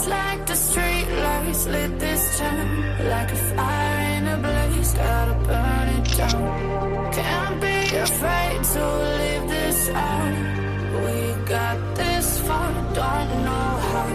Just like the street lights lit this town, like a fire in a blaze, gotta burn it down. Can't be afraid to leave this out. We got this far, don't know how.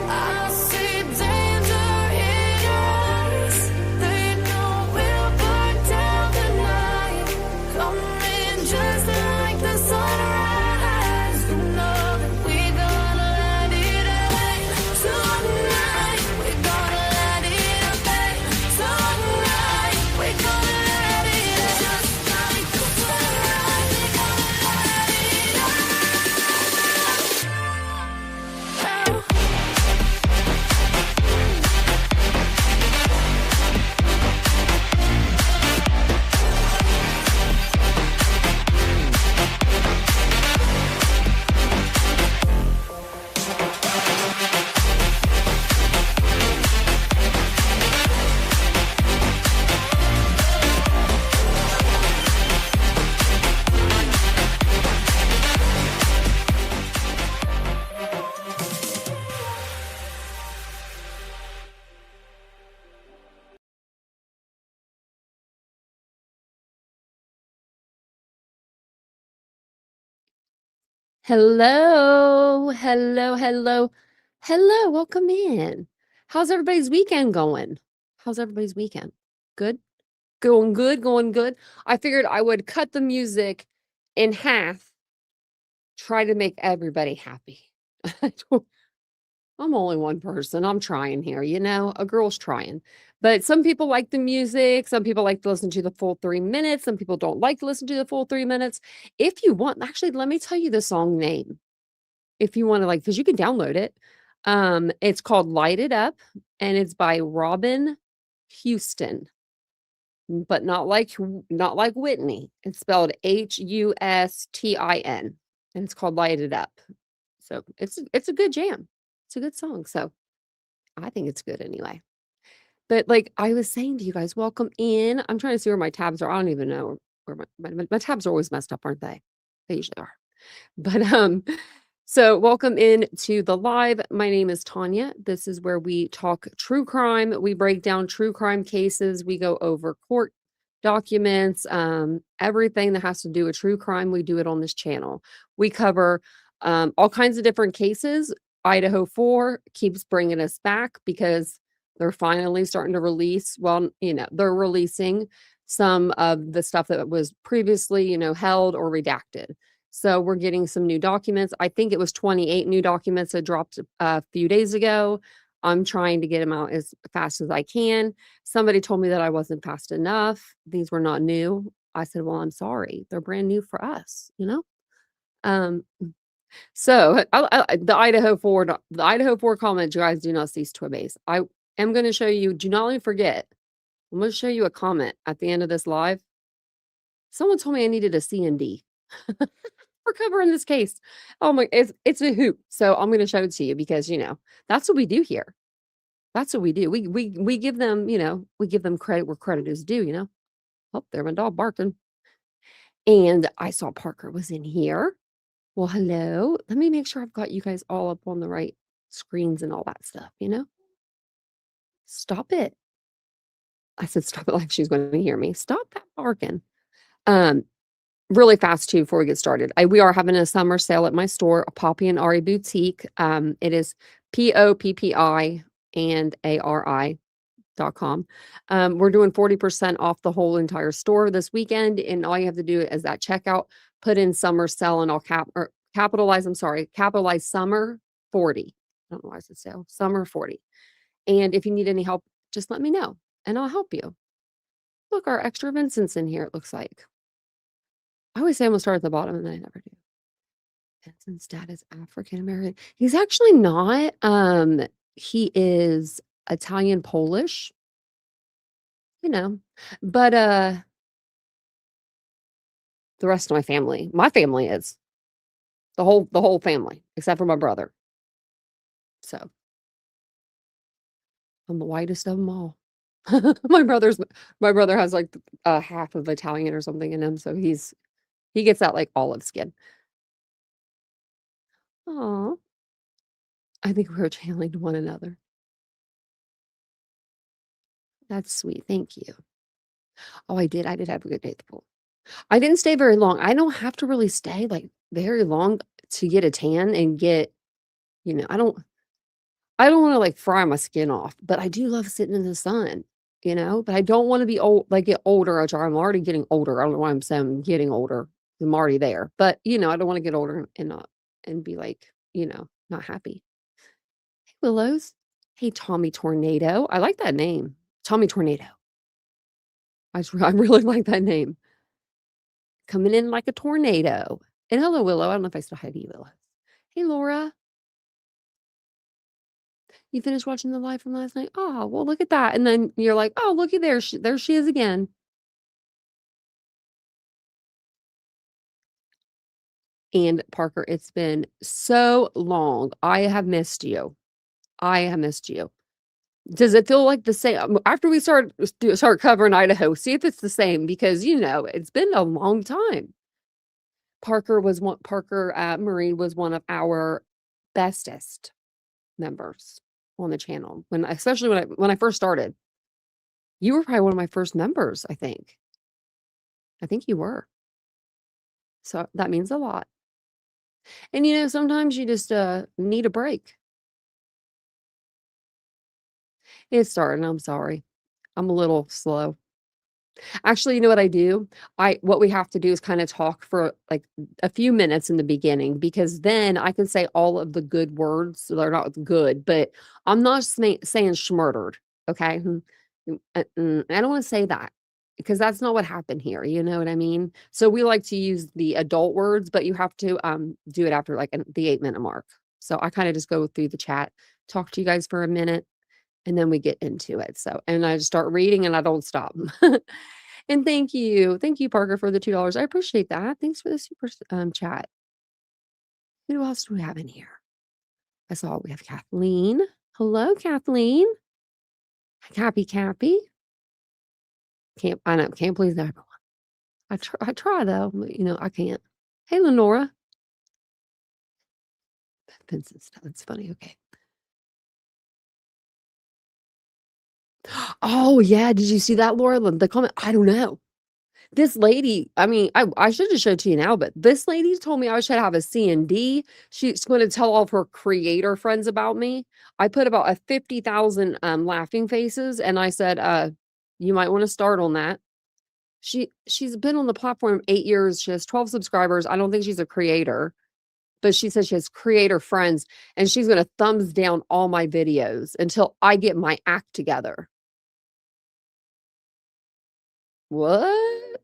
I see danger in your eyes. They know we'll burn down the night. Coming just like the sunrise. You know that we gonna let it rain tonight. We gonna let it rain tonight. We gonna let it just like the sunrise. We gonna let it rain. Hello, hello, hello, hello, welcome in. How's everybody's weekend going? How's everybody's weekend? Good? Going good, going good. I figured I would cut the music in half, try to make everybody happy. I'm only one person. I'm trying here, a girl's trying. But some people like the music. Some people like to listen to the full 3 minutes. Some people don't like to listen to the full 3 minutes. If you want, actually, let me tell you the song name. If you wanna, because you can download it. It's called Light It Up, and it's by Robin Houston, but not like Whitney. It's spelled Hustin, and it's called Light It Up. So, it's a good jam. It's a good song, so I think it's good anyway. But, like I was saying to you guys, welcome in. I'm trying to see where my tabs are. I don't even know where my tabs are always messed up, aren't they? They usually are. But, so welcome in to the live. My name is Tanya. This is where we talk true crime. We break down true crime cases. We go over court documents, everything that has to do with true crime. We do it on this channel. We cover all kinds of different cases. Idaho 4 keeps bringing us back because they're finally starting to release. Well, they're releasing some of the stuff that was previously, held or redacted. So we're getting some new documents. I think it was 28 new documents that dropped a few days ago. I'm trying to get them out as fast as I can. Somebody told me that I wasn't fast enough. These were not new. I said, well, I'm sorry. They're brand new for us, Um, so the Idaho 4 comment, you guys do not cease to amaze. I am going to show you, do not let me forget. I'm going to show you a comment at the end of this live. Someone told me I needed a C&D. For covering this case. Oh my, it's a hoop. So I'm going to show it to you because, that's what we do here. That's what we do. We give them, we give them credit where credit is due, Oh, there my dog barking. And I saw Parker was in here. Well, hello. Let me make sure I've got you guys all up on the right screens and all that stuff, Stop it. I said stop it like she's going to hear me. Stop that barking. Really fast too before we get started. We are having a summer sale at my store, Poppy and Ari Boutique. It is POPPI and ARI.com. We're doing 40% off the whole entire store this weekend, and all you have to do is at checkout, put in summer sale, and I'll capitalize summer 40. I don't know why I said sale. Summer 40. And if you need any help, just let me know and I'll help you. Look, our extra Vincent's in here, it looks like. I always say I'm gonna start at the bottom and then I never do. Vincent's dad is African American. He's actually not. He is Italian Polish. But the rest of my family is the whole family except for my brother. So I'm the whitest of them all. My brother has like half of Italian or something in him, so he gets that like olive skin. Oh, I think we're channeling to one another. That's sweet. Thank you. Oh, I did. I did have a good day at the pool. I didn't stay very long. I don't have to really stay like very long to get a tan and get, I don't wanna, like, fry my skin off, but I do love sitting in the sun, but I don't wanna be old like, get older, which I'm already getting older. I don't know why I'm saying I'm getting older. I'm already there, but, I don't wanna get older and not and be, like, not happy. Hey, Willows. Hey, Tommy Tornado. I like that name. Tommy Tornado. I really like that name. Coming in like a tornado. And hello, Willow. I don't know if I still have you, Willow. Hey, Laura. You finished watching the live from last night? Oh, well, look at that. And then you're like, oh, looky there. There she is again. And Parker, it's been so long. I have missed you. I have missed you. Does it feel like the same after we start covering Idaho? See if it's the same because it's been a long time. Parker Marie was one of our bestest members on the channel especially when I first started. You were probably one of my first members, I think. I think you were. So that means a lot. And sometimes you just need a break. It's starting. I'm sorry. I'm a little slow. Actually, you know what I do? What we have to do is kind of talk for like a few minutes in the beginning because then I can say all of the good words. So they're not good, but I'm not saying schmurdered. Okay. I don't want to say that because that's not what happened here. You know what I mean? So we like to use the adult words, but you have to do it after like the 8-minute mark. So I kind of just go through the chat, talk to you guys for a minute, and then we get into it. So, and I just start reading and I don't stop. And thank you. Thank you, Parker, for the $2. I appreciate that. Thanks for the super chat. Who else do we have in here? I saw we have Kathleen. Hello, Kathleen. Cappy. Can't please everyone. I try though, but I can't. Hey, Lenora. Vincent stuff. That's funny. Okay. Oh yeah. Did you see that, Laura? The comment? I don't know. This lady, I mean, I should just show it to you now, but this lady told me I should have a C&D. She's going to tell all of her creator friends about me. I put about a 50,000 laughing faces, and I said, you might want to start on that. She's been on the platform 8 years. She has 12 subscribers. I don't think she's a creator, but she says she has creator friends, and she's going to thumbs down all my videos until I get my act together. What?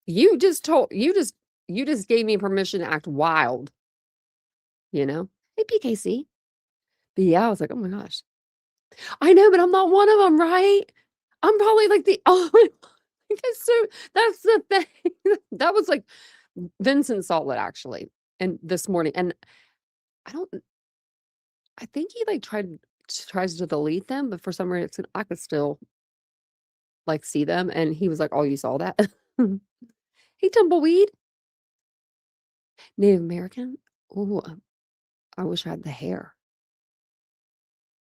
You just gave me permission to act wild, Hey, PKC. But yeah, I was like, "Oh my gosh." I know, but I'm not one of them, right? I'm probably like the only so that's the thing. That was like Vincent saw it actually, and this morning, and I don't I think he like tries to delete them, but for some reason I could still like see them, and he was like, "Oh, you saw that?" Hey, Tumbleweed. Native American? Oh, I wish I had the hair.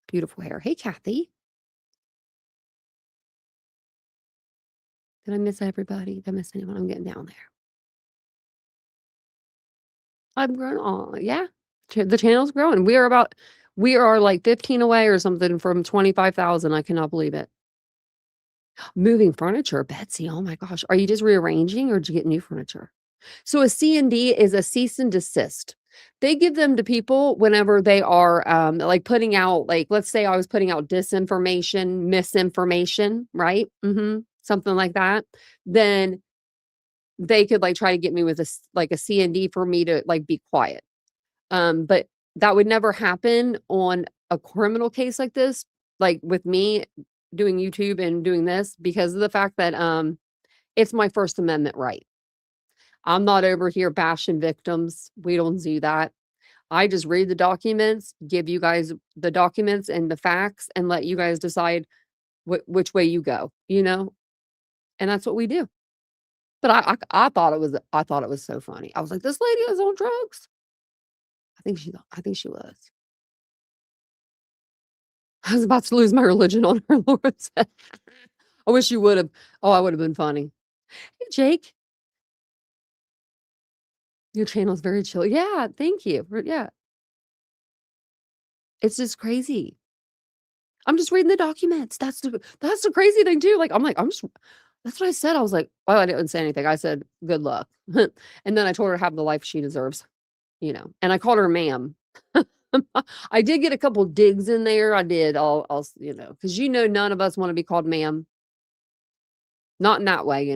Beautiful hair. Hey, Kathy. Did I miss everybody? Did I miss anyone? I'm getting down there. I'm growing on. Yeah. The channel's growing. We are like 15 away or something from 25,000. I cannot believe it. Moving furniture, Betsy. Oh my gosh. Are you just rearranging or did you get new furniture? So a C&D is a cease and desist. They give them to people whenever they are like putting out, like, let's say I was putting out disinformation, misinformation, right? Something like that. Then they could like try to get me with a C&D for me to like be quiet. But that would never happen on a criminal case like this, like with me doing YouTube and doing this because of the fact that it's my First Amendment right. I'm not over here bashing victims. We don't do that. I just read the documents, give you guys the documents and the facts, and let you guys decide which way you go, and that's what we do. But I thought it was so funny. I was like, this lady is on drugs. I think she was. I was about to lose my religion on her, Laura said. I wish you would have. Oh, I would have been funny. Hey, Jake, your channel is very chill. Yeah, thank you. Yeah, it's just crazy. I'm just reading the documents. That's the crazy thing too. Like, I'm just that's what I said. I was like, oh, I didn't say anything. I said, good luck. And then I told her to have the life she deserves, and I called her ma'am. I did get a couple digs in there. I did. I'll, because none of us want to be called ma'am. Not in that way,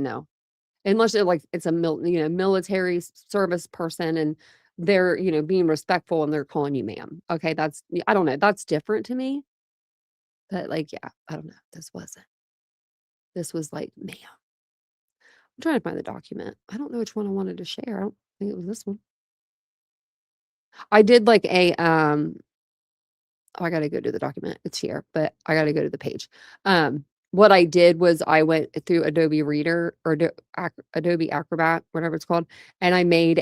unless it's a military service person and they're, being respectful and they're calling you ma'am. Okay. I don't know. That's different to me. But like, yeah, I don't know. This wasn't. This was like, ma'am. I'm trying to find the document. I don't know which one I wanted to share. I don't think it was this one. I did like I gotta go to the document. It's here, but I gotta go to the page. What I did was I went through Adobe Reader or Adobe Acrobat, whatever it's called, and I made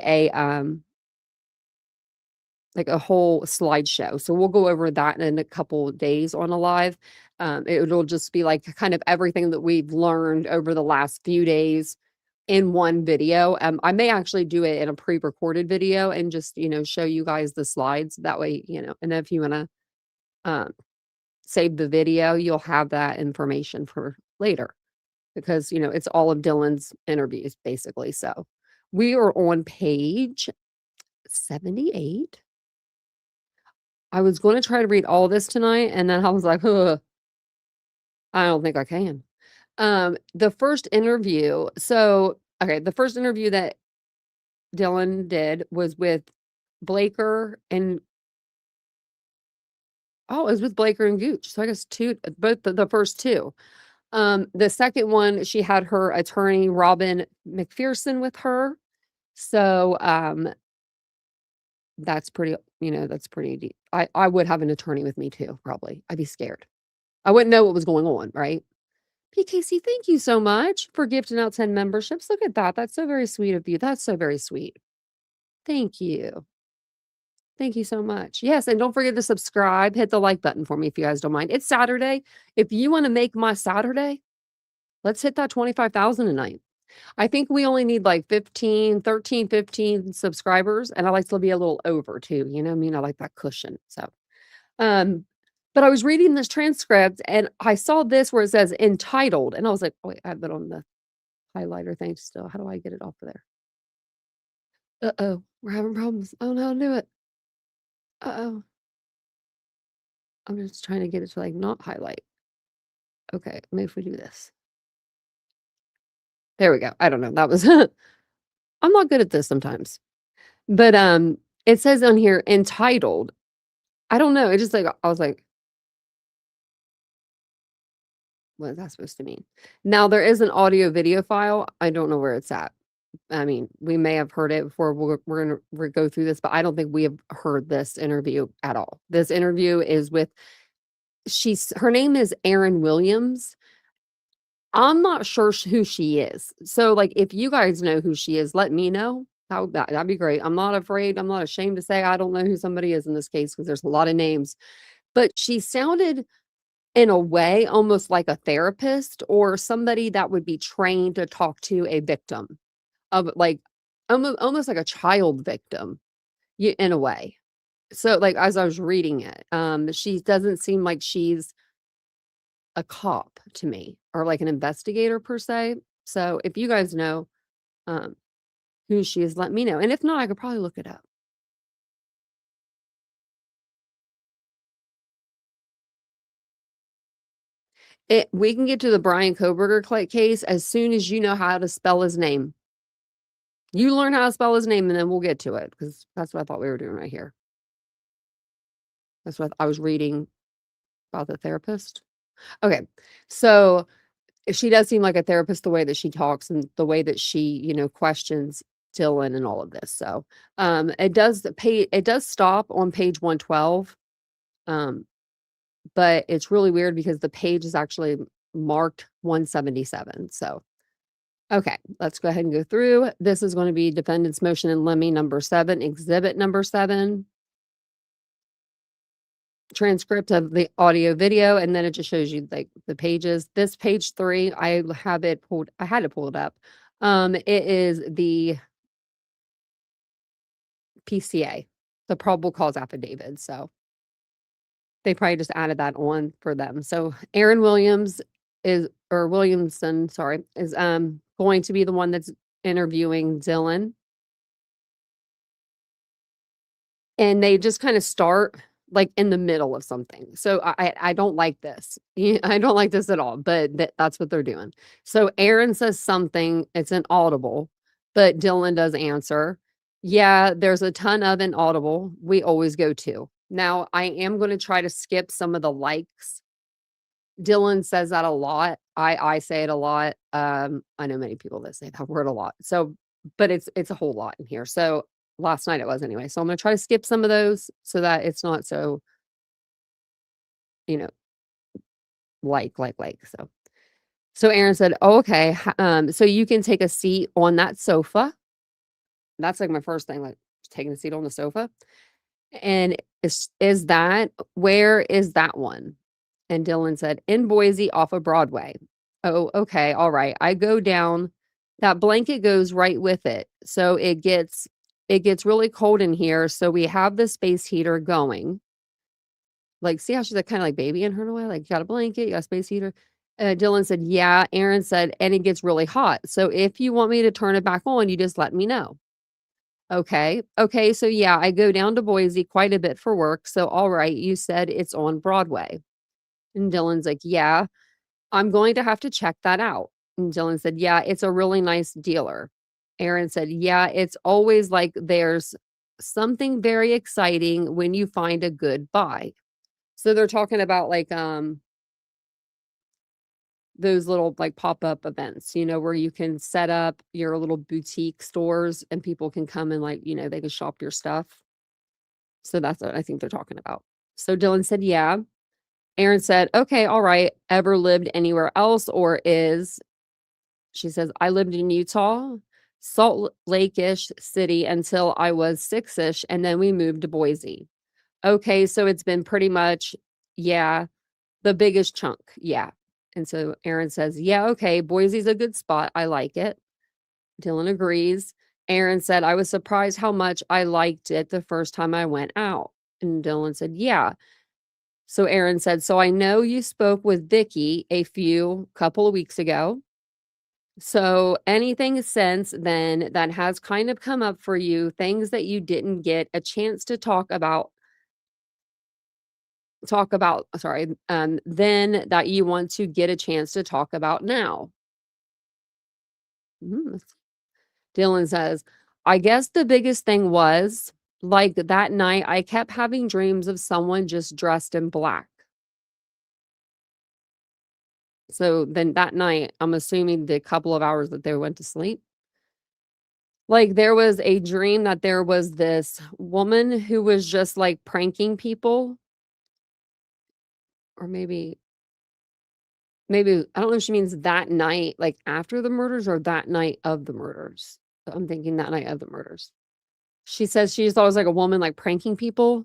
like a whole slideshow. So we'll go over that in a couple days on a live. It'll just be like kind of everything that we've learned over the last few days in one video. I may actually do it in a pre-recorded video and just, show you guys the slides that way, and if you want to um, save the video, you'll have that information for later because, it's all of Dylan's interviews basically. So we are on page 78. I was going to try to read all this tonight and then I was like, ugh, I don't think I can. The first interview. So, okay, the first interview that Dylan did was with Blaker and it was with Blaker and Gooch. So I guess both the first two. The second one, she had her attorney Robin McPherson with her. So that's pretty, that's pretty deep. I would have an attorney with me too, probably. I'd be scared. I wouldn't know what was going on, right? PKC, thank you so much for gifting out 10 memberships. Look at that. That's so very sweet of you. That's so very sweet. Thank you. Thank you so much. Yes, and don't forget to subscribe. Hit the like button for me if you guys don't mind. It's Saturday. If you want to make my Saturday, let's hit that 25,000 tonight. I think we only need like 15 subscribers, and I like to be a little over too. You know what I mean? I like that cushion. So, but I was reading this transcript and I saw this where it says entitled, and I was like, oh, wait, I have it on the highlighter thing still. How do I get it off of there? Uh-oh, we're having problems. I don't know how to do it. Uh-oh. I'm just trying to get it to like not highlight. Okay, maybe if we do this. There we go. I don't know. That was I'm not good at this sometimes. But it says on here entitled. I don't know. It just like I was like, what is that supposed to mean? Now there is an audio video file. I don't know where it's at. I mean, we may have heard it before. We're gonna go through this, but I don't think we have heard this interview at all. This interview is with her name is Erin Williams. I'm not sure who she is. So, like, if you guys know who she is, let me know. That'd be great. I'm not afraid. I'm not ashamed to say I don't know who somebody is in this case because there's a lot of names. But she sounded in a way almost like a therapist or somebody that would be trained to talk to a victim of like almost like a child victim in a way. So, like, as I was reading it, she doesn't seem like she's a cop to me or like an investigator per se. So if you guys know um, who she is, let me know. And if not, I could probably look it up. We can get to the Brian Koberger case as soon as you know how to spell his name. You learn how to spell his name and then we'll get to it because that's what I thought we were doing right here. That's what I was reading about the therapist. Okay. So she does seem like a therapist the way that she talks and the way that she, questions Dylan and all of this. So it does stop on page 112. But it's really weird because the page is actually marked 177. So okay, let's go ahead and go through. This is going to be defendant's motion in limine number 7, exhibit number 7. transcript of the audio video, and then it just shows you like the pages. This page 3, I had to pull it up. It is the PCA, the probable cause affidavit. So they probably just added that on for them. So Aaron Williamson, sorry, is going to be the one that's interviewing Dylan. And they just kind of start like in the middle of something. So I don't like this. I don't like this at all, but that's what they're doing. So Aaron says something, it's an audible, but Dylan does answer. Yeah, there's a ton of inaudible. We always go to. Now I am going to try to skip some of the likes. Dylan says that a lot. I say it a lot. I know many people that say that word a lot. So, but it's a whole lot in here. So last night it was anyway. So I'm gonna try to skip some of those so that it's not so, you know, like. So Aaron said, "Oh, okay. So you can take a seat on that sofa." That's like my first thing, like taking a seat on the sofa. And is that where is that one? And Dylan said, in Boise off of Broadway. Oh, okay. All right. I go down. That blanket goes right with it. So it gets really cold in here. So we have the space heater going. Like, see how she's like kind of like babying her in a way? Like, you got a blanket, you got a space heater. Dylan said, yeah. Aaron said, and it gets really hot. So if you want me to turn it back on, you just let me know. Okay. Okay. So yeah, I go down to Boise quite a bit for work. So all right, you said it's on Broadway. And Dylan's like, yeah, I'm going to have to check that out. And Dylan said, yeah, it's a really nice dealer. Aaron said, yeah, it's always like there's something very exciting when you find a good buy. So they're talking about like those little like pop-up events, where you can set up your little boutique stores and people can come and like, they can shop your stuff. So that's what I think they're talking about. So Dylan said, yeah. Aaron said, okay, all right. Ever lived anywhere else or is, she says, I lived in Utah, Salt Lake-ish city until I was 6-ish, and then we moved to Boise. Okay, so it's been pretty much, yeah, the biggest chunk. Yeah. And so Aaron says, yeah, okay, Boise's a good spot. I like it. Dylan agrees. Aaron said, I was surprised how much I liked it the first time I went out. And Dylan said, yeah. So Aaron said, so I know you spoke with Vicky a couple of weeks ago. So anything since then that has kind of come up for you, things that you didn't get a chance to talk about, then that you want to get a chance to talk about now. Mhm. Dylan says, I guess the biggest thing was like that night, I kept having dreams of someone just dressed in black. So then that night, I'm assuming the couple of hours that they went to sleep, like there was a dream that there was this woman who was just like pranking people, or maybe I don't know if she means that night, like after the murders or that night of the murders. But I'm thinking that night of the murders. She says she thought it was like a woman like pranking people.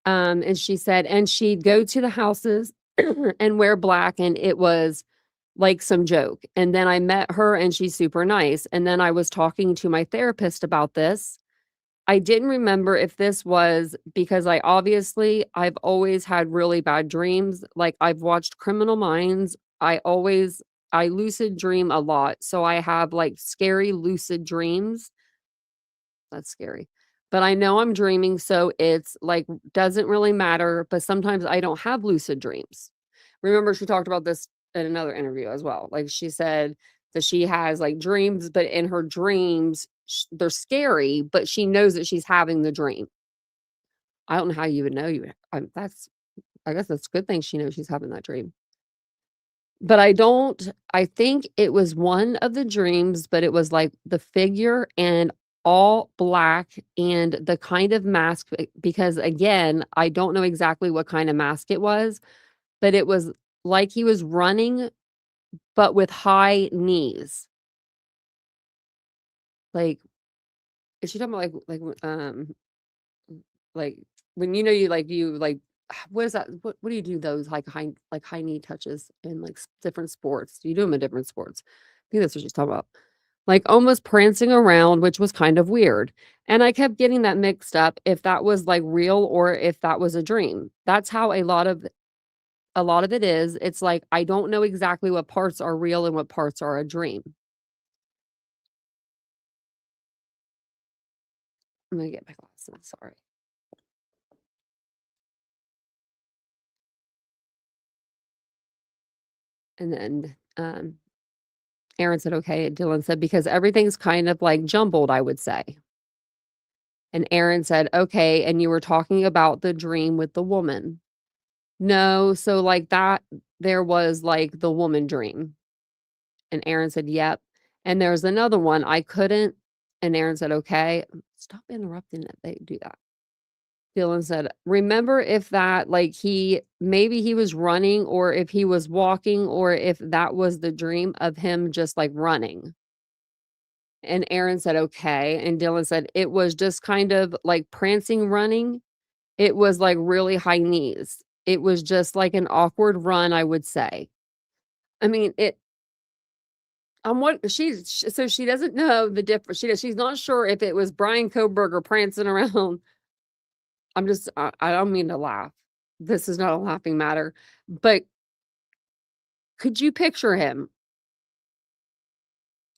And she said, and she'd go to the houses and wear black, and it was like some joke. And then I met her and she's super nice. And then I was talking to my therapist about this. I didn't remember if this was because I've always had really bad dreams. Like I've watched Criminal Minds. I lucid dream a lot. So I have like scary lucid dreams. That's scary. But I know I'm dreaming, so it's like doesn't really matter. But sometimes I don't have lucid dreams. Remember, she talked about this in another interview as well. Like she said that she has like dreams, but in her dreams, they're scary, but she knows that she's having the dream. I don't know how you would know I guess that's a good thing she knows she's having that dream. But I think it was one of the dreams, but it was like the figure and all black and the kind of mask, because again, I don't know exactly what kind of mask it was, but it was like he was running, but with high knees. Like, is she talking about like when you what is that? What do you do those like high knee touches in like different sports? You do them in different sports. I think that's what she's talking about. Like almost prancing around, which was kind of weird. And I kept getting that mixed up if that was like real or if that was a dream. That's how a lot of it is. It's like I don't know exactly what parts are real and what parts are a dream. I'm gonna get my glasses. Sorry. And then Aaron said, okay. Dylan said, because everything's kind of like jumbled, I would say. And Aaron said, okay. And you were talking about the dream with the woman. No. So, like that, there was like the woman dream. And Aaron said, yep. And there's another one. I couldn't. And Aaron said, okay. Stop interrupting it. They do that. Dylan said, remember if that, like maybe he was running or if he was walking or if that was the dream of him just like running. And Aaron said, okay. And Dylan said, it was just kind of like prancing running. It was like really high knees. It was just like an awkward run, I would say. I mean, so she doesn't know the difference. She's not sure if it was Brian Koberger prancing around. I don't mean to laugh. This is not a laughing matter, but could you picture him?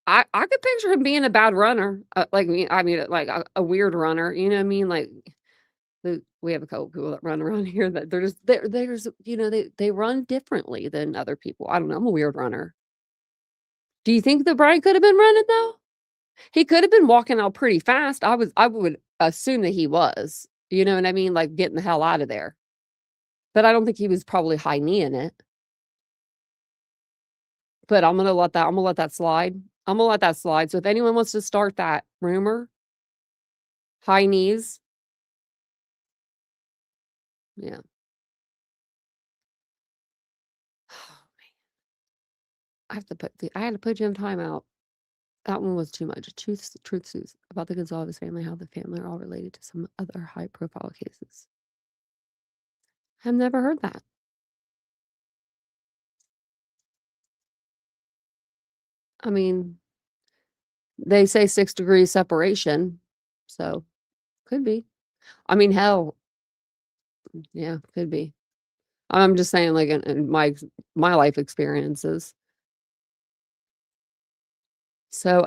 I could picture him being a bad runner, like me. I mean, like a weird runner. You know what I mean? Like we have a couple people that run around here that there's they run differently than other people. I don't know. I'm a weird runner. Do you think that Brian could have been running though? He could have been walking out pretty fast. I would assume that he was. You know what I mean? Like getting the hell out of there. But I don't think he was probably high knee in it. But I'm gonna let that slide. I'm gonna let that slide. So if anyone wants to start that rumor, high knees, yeah. I had to put Jim timeout. That one was too much. Truth about the Gonzalez family, how the family are all related to some other high profile cases. I've never heard that. I mean, they say 6 degrees separation, so could be. I mean, hell, yeah, could be. I'm just saying, like in my life experiences. So,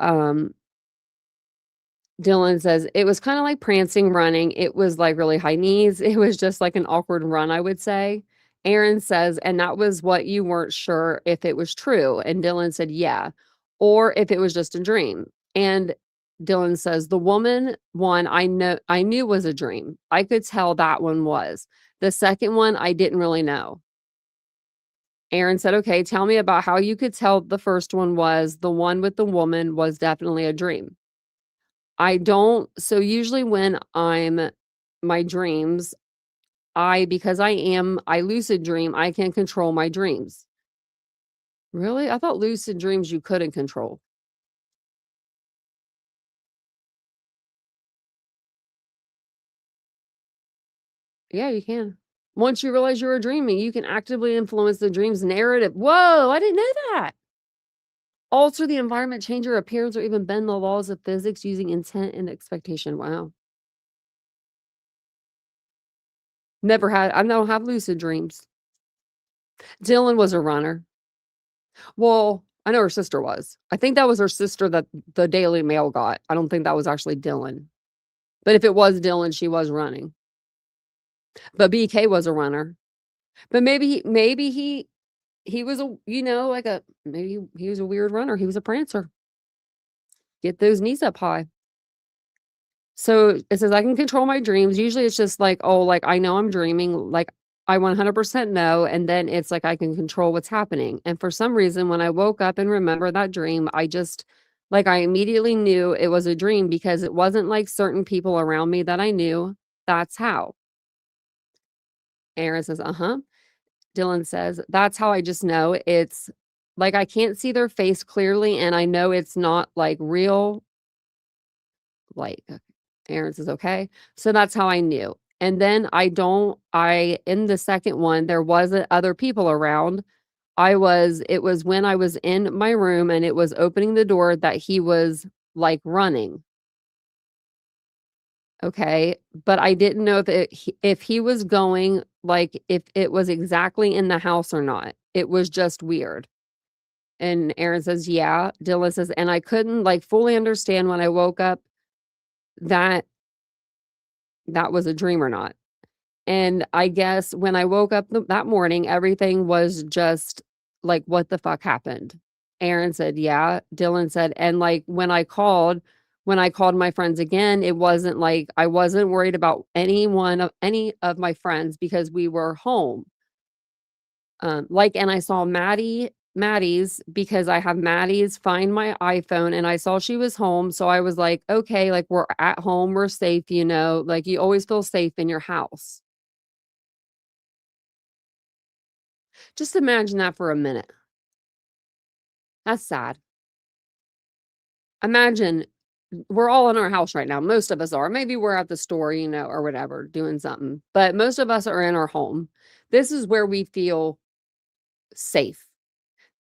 Dylan says, "It was kinda like prancing, running. It was, like, really high knees. It was just like an awkward run, I would say." Aaron says, "And that was what you weren't sure if it was true." And Dylan said, "Yeah," or if it was just a dream. And Dylan says, "The woman one I knew was a dream. I could tell that one was. The second one, I didn't really know." Aaron said, "Okay, tell me about how you could tell the first one was the one with the woman was definitely a dream." I don't so usually when I'm my dreams, because I lucid dream, I can control my dreams. Really? I thought lucid dreams you couldn't control. Yeah, you can. Once you realize you're dreaming, you can actively influence the dream's narrative. Whoa, I didn't know that. Alter the environment, change your appearance, or even bend the laws of physics using intent and expectation. Wow. I don't have lucid dreams. Dylan was a runner. Well, I know her sister was. I think that was her sister that the Daily Mail got. I don't think that was actually Dylan. But if it was Dylan, she was running. But BK was a runner. But maybe he was maybe he was a weird runner. He was a prancer. Get those knees up high. So it says I can control my dreams. Usually it's just like, oh, like I know I'm dreaming, like I 100% know, and then it's like I can control what's happening. And for some reason, when I woke up and remember that dream, I immediately knew it was a dream because it wasn't like certain people around me that I knew. That's how. Aaron says, uh-huh. Dylan says, that's how I just know it's like I can't see their face clearly, and I know it's not like real. Like Aaron says, okay. So that's how I knew. And then in the second one, there wasn't other people around. It was when I was in my room and it was opening the door that he was like running. Okay. But I didn't know if he was going, like, if it was exactly in the house or not. It was just weird. And Aaron says, yeah. Dylan says, and I couldn't like fully understand when I woke up that that was a dream or not. And I guess when I woke up that morning, everything was just like, what the fuck happened? Aaron said, yeah. Dylan said, and like when I called my friends again, it wasn't like I wasn't worried about any of my friends because we were home. And I saw Maddie's because I have Maddie's Find My iPhone and I saw she was home. So I was like, okay, like we're at home, we're safe, like you always feel safe in your house. Just imagine that for a minute. That's sad. Imagine we're all in our house right now. Most of us are. Maybe we're at the store, or whatever, doing something. But most of us are in our home. This is where we feel safe.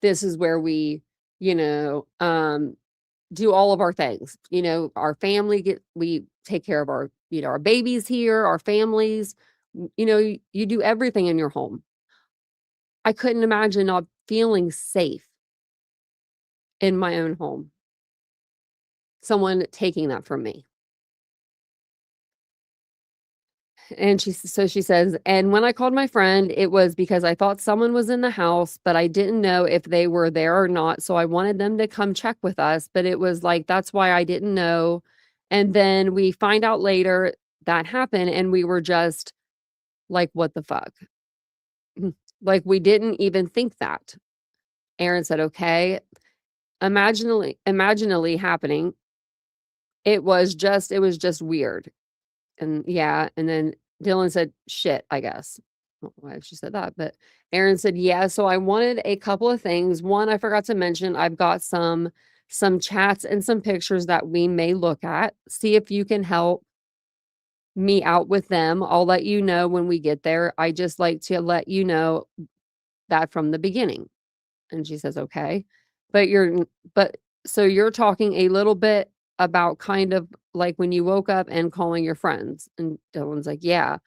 This is where we, do all of our things. Our family we take care of our babies here, our families. You do everything in your home. I couldn't imagine not feeling safe in my own home. Someone taking that from me. And she says, and when I called my friend, it was because I thought someone was in the house, but I didn't know if they were there or not. So I wanted them to come check with us, but it was like, that's why I didn't know. And then we find out later that happened and we were just like, what the fuck? Like we didn't even think that. Aaron said, okay, imaginally happening. It was just weird. And yeah, and then Dylan said, shit, I guess. I don't know why she said that, but Aaron said, yeah. So I wanted a couple of things. One, I forgot to mention, I've got some chats and some pictures that we may look at. See if you can help me out with them. I'll let you know when we get there. I just like to let you know that from the beginning. And she says, okay. But so you're talking a little bit about kind of like when you woke up and calling your friends. And Dylan's like, yeah,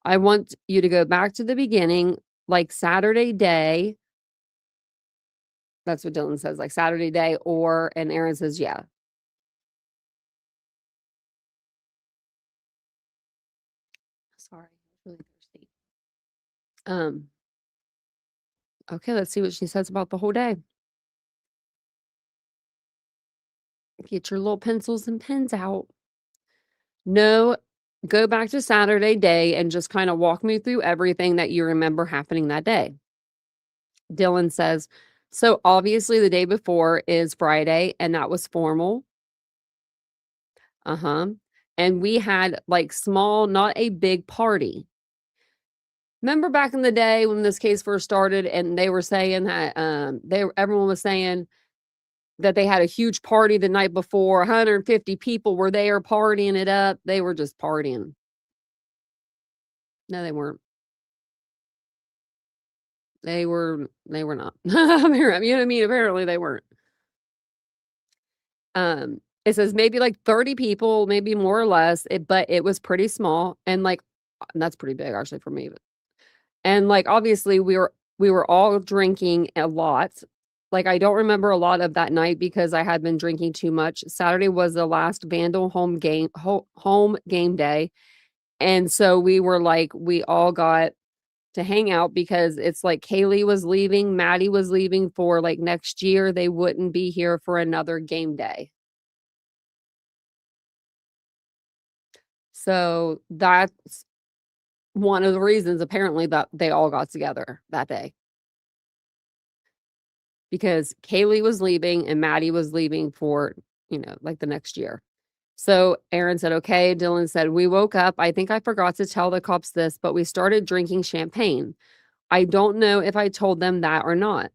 I want you to go back to the beginning, like Saturday day. That's what Dylan says, like Saturday day, and Aaron says, yeah. Sorry, I'm really thirsty. Okay, let's see what she says about the whole day. Get your little pencils and pens out. No, go back to Saturday day and just kind of walk me through everything that you remember happening that day. Dylan says, so obviously the day before is Friday and that was formal. Uh-huh. And we had like small, not a big party. Remember back in the day when this case first started and they were saying that everyone was saying that they had a huge party the night before, 150 people were there partying it up. They were just partying. No, they weren't. They were not. You know what I mean? Apparently they weren't. It says maybe like 30 people, maybe more or less, but it was pretty small and like that's pretty big actually for me. And like obviously we were all drinking a lot. Like I don't remember a lot of that night because I had been drinking too much. Saturday was the last Vandal home game day. And so we were like we all got to hang out because it's like Kaylee was leaving, Maddie was leaving for like next year. They wouldn't be here for another game day. So that's one of the reasons apparently that they all got together that day. Because Kaylee was leaving and Maddie was leaving for, like the next year. So Aaron said, okay. Dylan said, we woke up. I think I forgot to tell the cops this, but we started drinking champagne. I don't know if I told them that or not.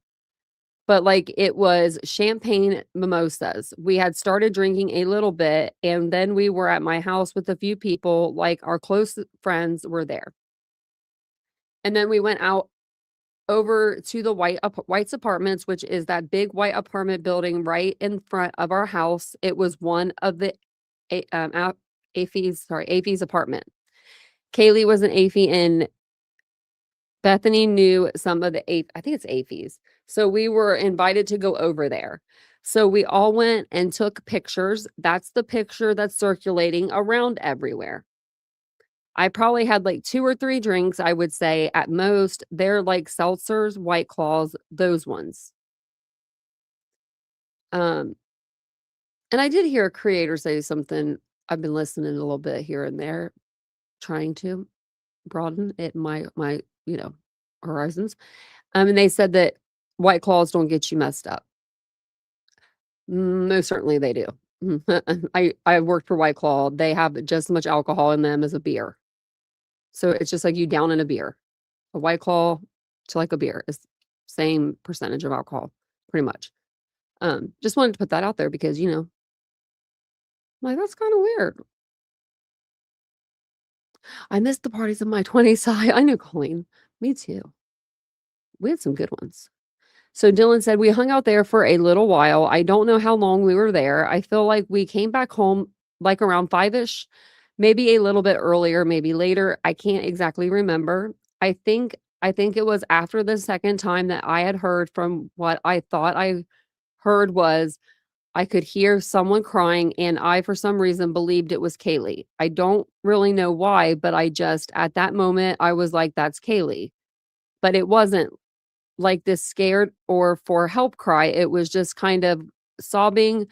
but, like, it was champagne mimosas. We had started drinking a little bit, and then we were at my house with a few people, like, our close friends were there. And then we went out over to the White's Apartments, which is that big white apartment building right in front of our house. It was one of the A Afy's apartment. Kaylee was an Afy, and Bethany knew some of the I think it's Afys. So we were invited to go over there. So we all went and took pictures. That's the picture that's circulating around everywhere. I probably had like 2 or 3 drinks, I would say at most. They're like seltzers, White Claws, those ones. Um, and I did hear a creator say something. I've been listening a little bit here and there, trying to broaden my horizons. And they said that White Claws don't get you messed up. Most certainly they do. I worked for White Claw. They have just as much alcohol in them as a beer. So it's just like you down in a beer. A White Claw to like a beer is same percentage of alcohol, pretty much. Just wanted to put that out there because, like, that's kinda weird. I missed the parties of my 20s. I knew Colleen. Me too. We had some good ones. So Dylan said, "We hung out there for a little while. I don't know how long we were there. I feel like we came back home, like, around 5-ish, maybe a little bit earlier, maybe later. I can't exactly remember. I think it was after the second time that I had heard from what I thought I heard was I could hear someone crying, and I, for some reason, believed it was Kaylee. I don't really know why, but I just at that moment, I was like, 'That's Kaylee.' But it wasn't like this scared or for help cry. It was just kind of sobbing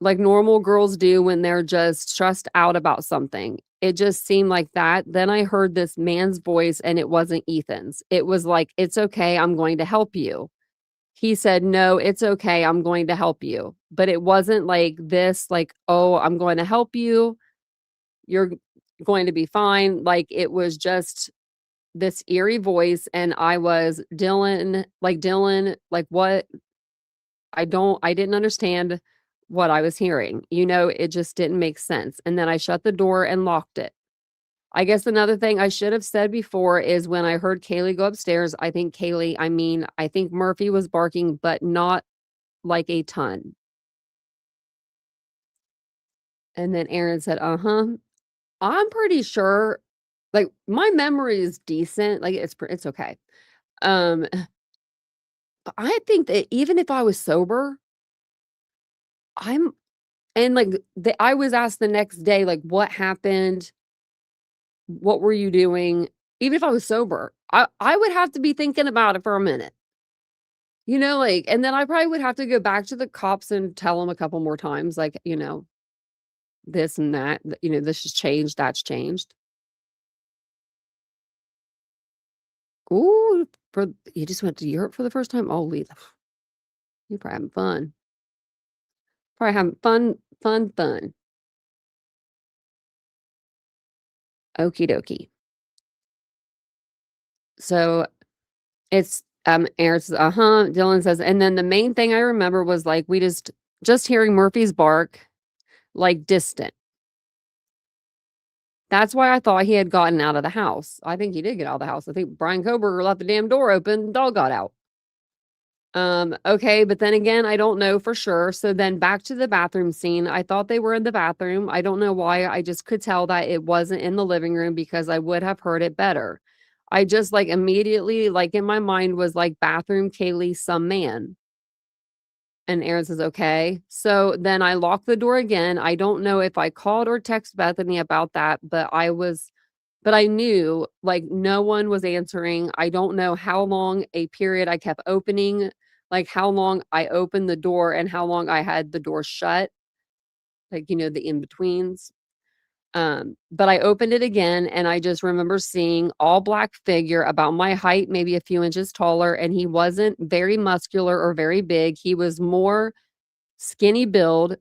like normal girls do when they're just stressed out about something. It just seemed like that. Then I heard this man's voice, and it wasn't Ethan's. It was like, 'It's okay. I'm going to help you.' He said, 'No, it's okay. I'm going to help you.' But it wasn't like this, like, 'Oh, I'm going to help you. You're going to be fine.' Like, it was just this eerie voice, and I was, 'Dylan, like, what?' I didn't understand what I was hearing. It just didn't make sense, and then I shut the door and locked it. I guess another thing I should have said before is when I heard Kaylee go upstairs, I think Murphy was barking, but not like a ton. And then Aaron said, "Uh-huh." I'm pretty sure, like, my memory is decent, like, it's okay. Um, I think that even if I was sober, I'm and, like, I was asked the next day, like, "What happened? What were you doing?" Even if I was sober, I would have to be thinking about it for a minute. Like, and then I probably would have to go back to the cops and tell them a couple more times, like, this and that, this has changed, that's changed. Ooh, you just went to Europe for the first time? Oh, you're probably having fun. Probably having fun, fun, fun. Okie dokie. So Aaron says, "Uh-huh." Dylan says, and then the main thing I remember was like we just hearing Murphy's bark, like distant. That's why I thought he had gotten out of the house. I think he did get out of the house. I think Brian Koberger left the damn door open, the dog got out. Okay, but then again, I don't know for sure. So then back to the bathroom scene. I thought they were in the bathroom. I don't know why. I just could tell that it wasn't in the living room because I would have heard it better. I just like immediately, like in my mind, was like bathroom Kaylee, some man. And Aaron says, okay. So then I locked the door again. I don't know if I called or texted Bethany about that, but I knew like no one was answering. I don't know how long a period I kept opening, like how long I opened the door and how long I had the door shut, like, the in betweens. But I opened it again and I just remember seeing all black figure about my height, maybe a few inches taller. And he wasn't very muscular or very big. He was more skinny build,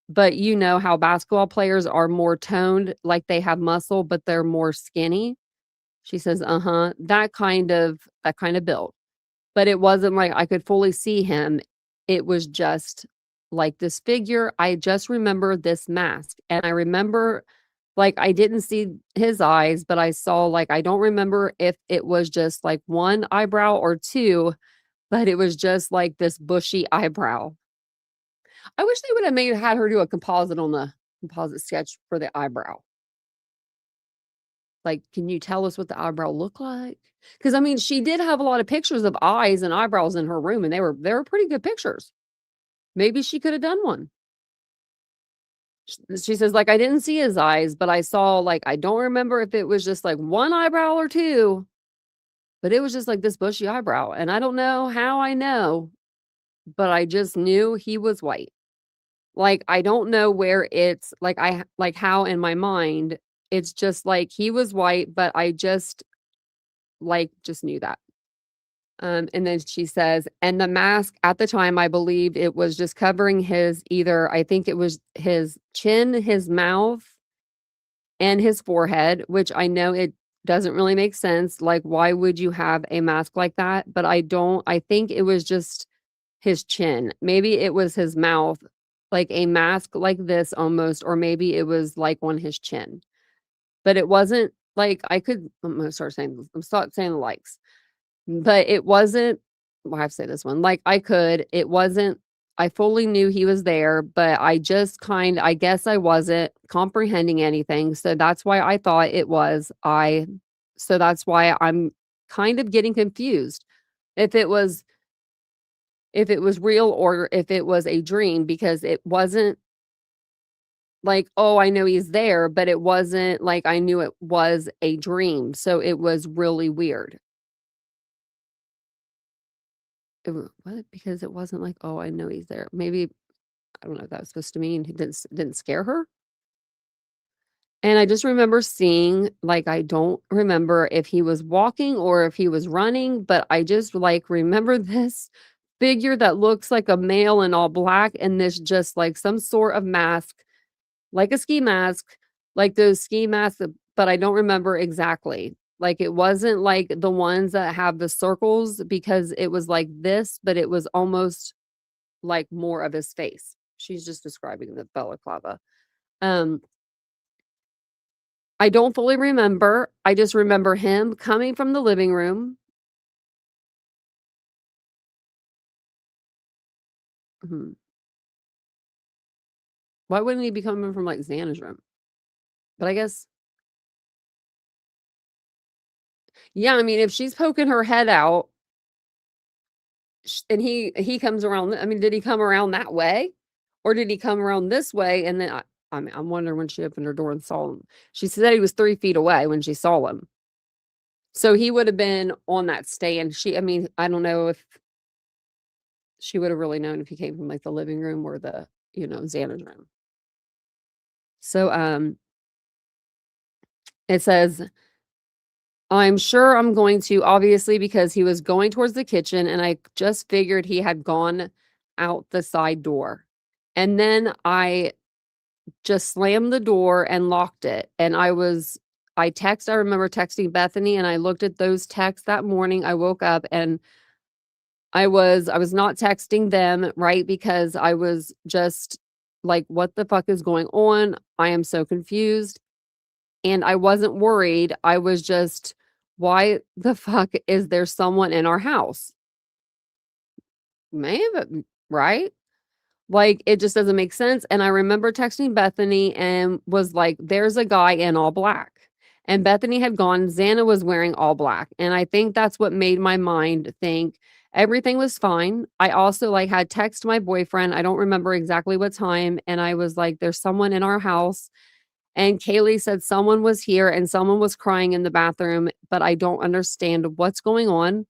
but you know how basketball players are more toned, like they have muscle, but they're more skinny. She says, "Uh-huh." That kind of build. but it wasn't like I could fully see him. It was just like this figure. I just remember this mask, and I remember like I didn't see his eyes, but I saw like I don't remember if it was just like one eyebrow or two, but it was just like this bushy eyebrow. I wish they would have had her do a composite on the composite sketch for the eyebrow. Like, can you tell us what the eyebrow looked like? Because I mean, she did have a lot of pictures of eyes and eyebrows in her room, and they were pretty good pictures. Maybe she could have done one. She says, like, I didn't see his eyes, but I saw like I don't remember if it was just like one eyebrow or two, but it was just like this bushy eyebrow. And I don't know how I know, but I just knew he was white. Like, I don't know where it's like like how in my mind, it's just like he was white, but I just knew that. And then she says, and the mask at the time, I believed it was just covering his either, I think it was his chin, his mouth, and his forehead, which I know it doesn't really make sense. Like, why would you have a mask like that? But I think it was just his chin. Maybe it was his mouth, like a mask like this almost, or maybe it was like on his chin. But it wasn't like I'm gonna start saying, I'm start saying the likes. But it wasn't well, I have to say this one, like, it wasn't I fully knew he was there, but I guess I wasn't comprehending anything, so that's why I thought it was so that's why I'm kind of getting confused if it was real or if it was a dream because it wasn't like, "Oh, I know he's there," but it wasn't like I knew it was a dream, so it was really weird. What? Because it wasn't like, "Oh, I know he's there." Maybe I don't know what that was supposed to mean. It didn't scare her? And I just remember seeing like, I don't remember if he was walking or if he was running, but I just, like, remember this figure that looks like a male in all black and this just, like, some sort of mask, like a ski mask, like those ski masks, but I don't remember exactly. Like, it wasn't like the ones that have the circles because it was like this, but it was almost like more of his face. She's just describing the balaclava. Um, I don't fully remember. I just remember him coming from the living room. Mhm. Why wouldn't he be coming from, like, Xana's room? But I guess yeah, I mean, if she's poking her head out, and he comes around I mean, did he come around that way? Or did he come around this way? And then I mean, I'm wondering when she opened her door and saw him. She said he was 3 feet away when she saw him. So he would have been on that stand. I mean, I don't know if she would have really known if he came from, like, the living room or Xana's room. So, it says, "I'm sure I'm going to, obviously, because he was going towards the kitchen, and I just figured he had gone out the side door. And then I just slammed the door and locked it, and I remember texting Bethany, and I looked at those texts that morning. I woke up, and I was not texting them, right? Because I was just like, "What the fuck is going on? I am so confused." And I wasn't worried. I was just, "Why the fuck is there someone in our house?" Man, right? Like, it just doesn't make sense, and I remember texting Bethany and was like, "There's a guy in all black." And Bethany had gone, Xana was wearing all black, and I think that's what made my mind think everything was fine. I also, like, had text my boyfriend, I don't remember exactly what time, and I was like, "There's someone in our house," and Kaylee said someone was here and someone was crying in the bathroom, but I don't understand what's going on.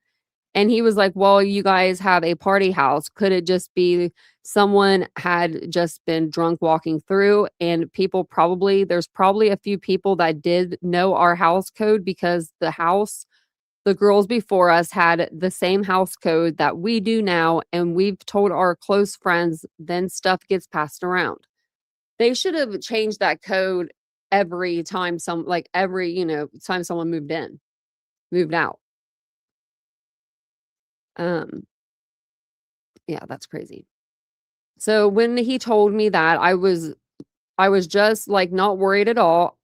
And he was like, "Well, you guys have a party house. Could it just be someone had just been drunk walking through?" And there's probably a few people that did know our house code because the girls before us had the same house code that we do now. And we've told our close friends, then stuff gets passed around. They should have changed that code every time every time someone moved out. Um, yeah, that's crazy. So when he told me that, I was just, like, not worried at all.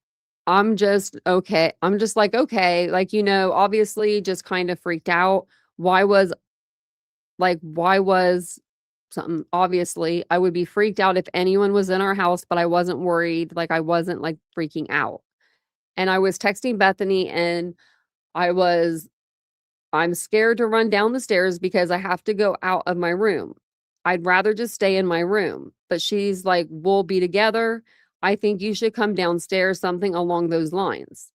I'm just okay. I'm just like, "Okay," like, obviously just kind of freaked out. Why was why was something obviously, I would be freaked out if anyone was in our house, but I wasn't worried, like, I wasn't, like, freaking out. And I was texting Bethany, and I was I'm scared to run down the stairs because I have to go out of my room. I'd rather just stay in my room. But she's like, "We'll be together. I think you should come downstairs," something along those lines.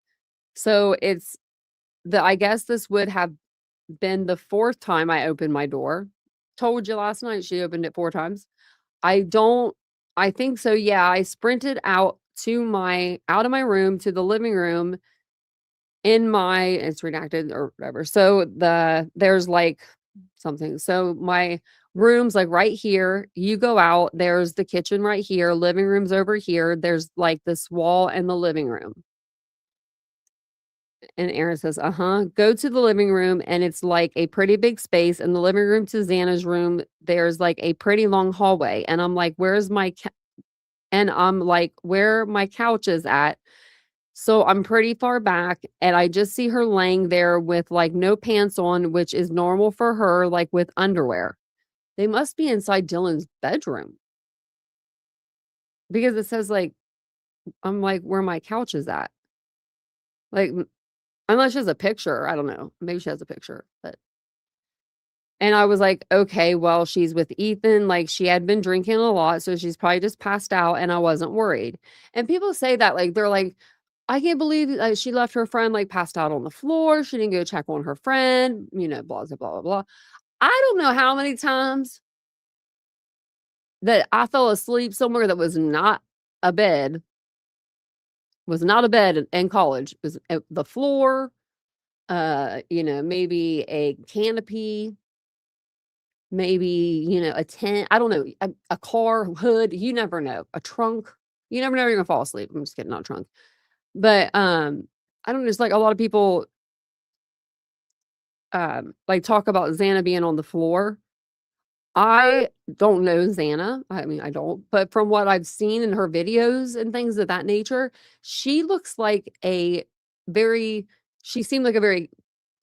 So I guess this would have been the fourth time I opened my door. Told you last night she opened it 4 times. I don't, I think so. Yeah. I sprinted out of my room to the living room it's redacted or whatever. So there's like something. So my room's like right here. You go out, there's the kitchen right here, living room's over here. There's like this wall and the living room. And Aaron says, "Uh-huh. Go to the living room and it's like a pretty big space. In the living room to Xana's room, there's like a pretty long hallway." And I'm like, where my couch is at. So I'm pretty far back and I just see her laying there with like no pants on, which is normal for her, like with underwear. They must be inside Dylan's bedroom because it says like, I'm like, where my couch is at. Like, unless she has a picture. I don't know. Maybe she has a picture, and I was like, okay, well, she's with Ethan. Like, she had been drinking a lot. So she's probably just passed out and I wasn't worried. And people say that, like, they're like, I can't believe she left her friend like passed out on the floor. She didn't go check on her friend, blah, blah, blah, blah, blah. I don't know how many times that I fell asleep somewhere that a bed, was not a bed in college. It was the floor, maybe a canopy, maybe, a tent. I don't know, a car hood. You never know. A trunk. You never know you're gonna fall asleep. I'm just kidding, not trunk. But I don't know. It's like a lot of people like talk about Xana being on the floor. I don't know Xana. I mean, I don't, but from what I've seen in her videos and things of that nature, she looks like she seemed like a very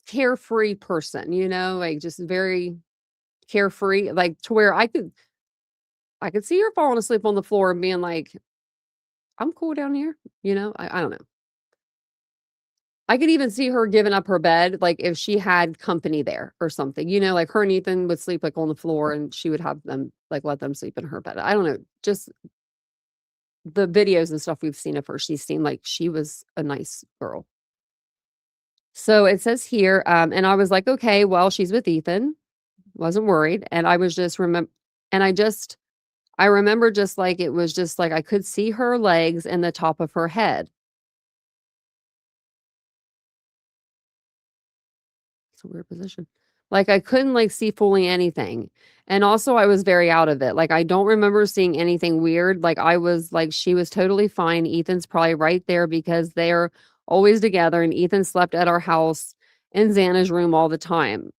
carefree person, like just very carefree, like to where I could see her falling asleep on the floor and being like, "I'm cool down here." I don't know. I could even see her giving up her bed, like, if she had company there or something, like her and Ethan would sleep, like, on the floor and she would have them, like, let them sleep in her bed. I don't know, just the videos and stuff we've seen of her, she seemed like she was a nice girl. So it says here, and I was like, "Okay, well, she's with Ethan." Wasn't worried, and I was just and I remember just, like, it was just, like, I could see her legs and the top of her head. It's a weird position. Like, I couldn't, like, see fully anything, and also I was very out of it. Like, I don't remember seeing anything weird. Like, I was like, she was totally fine. Ethan's probably right there because they're always together, and Ethan slept at our house in Xana's room all the time.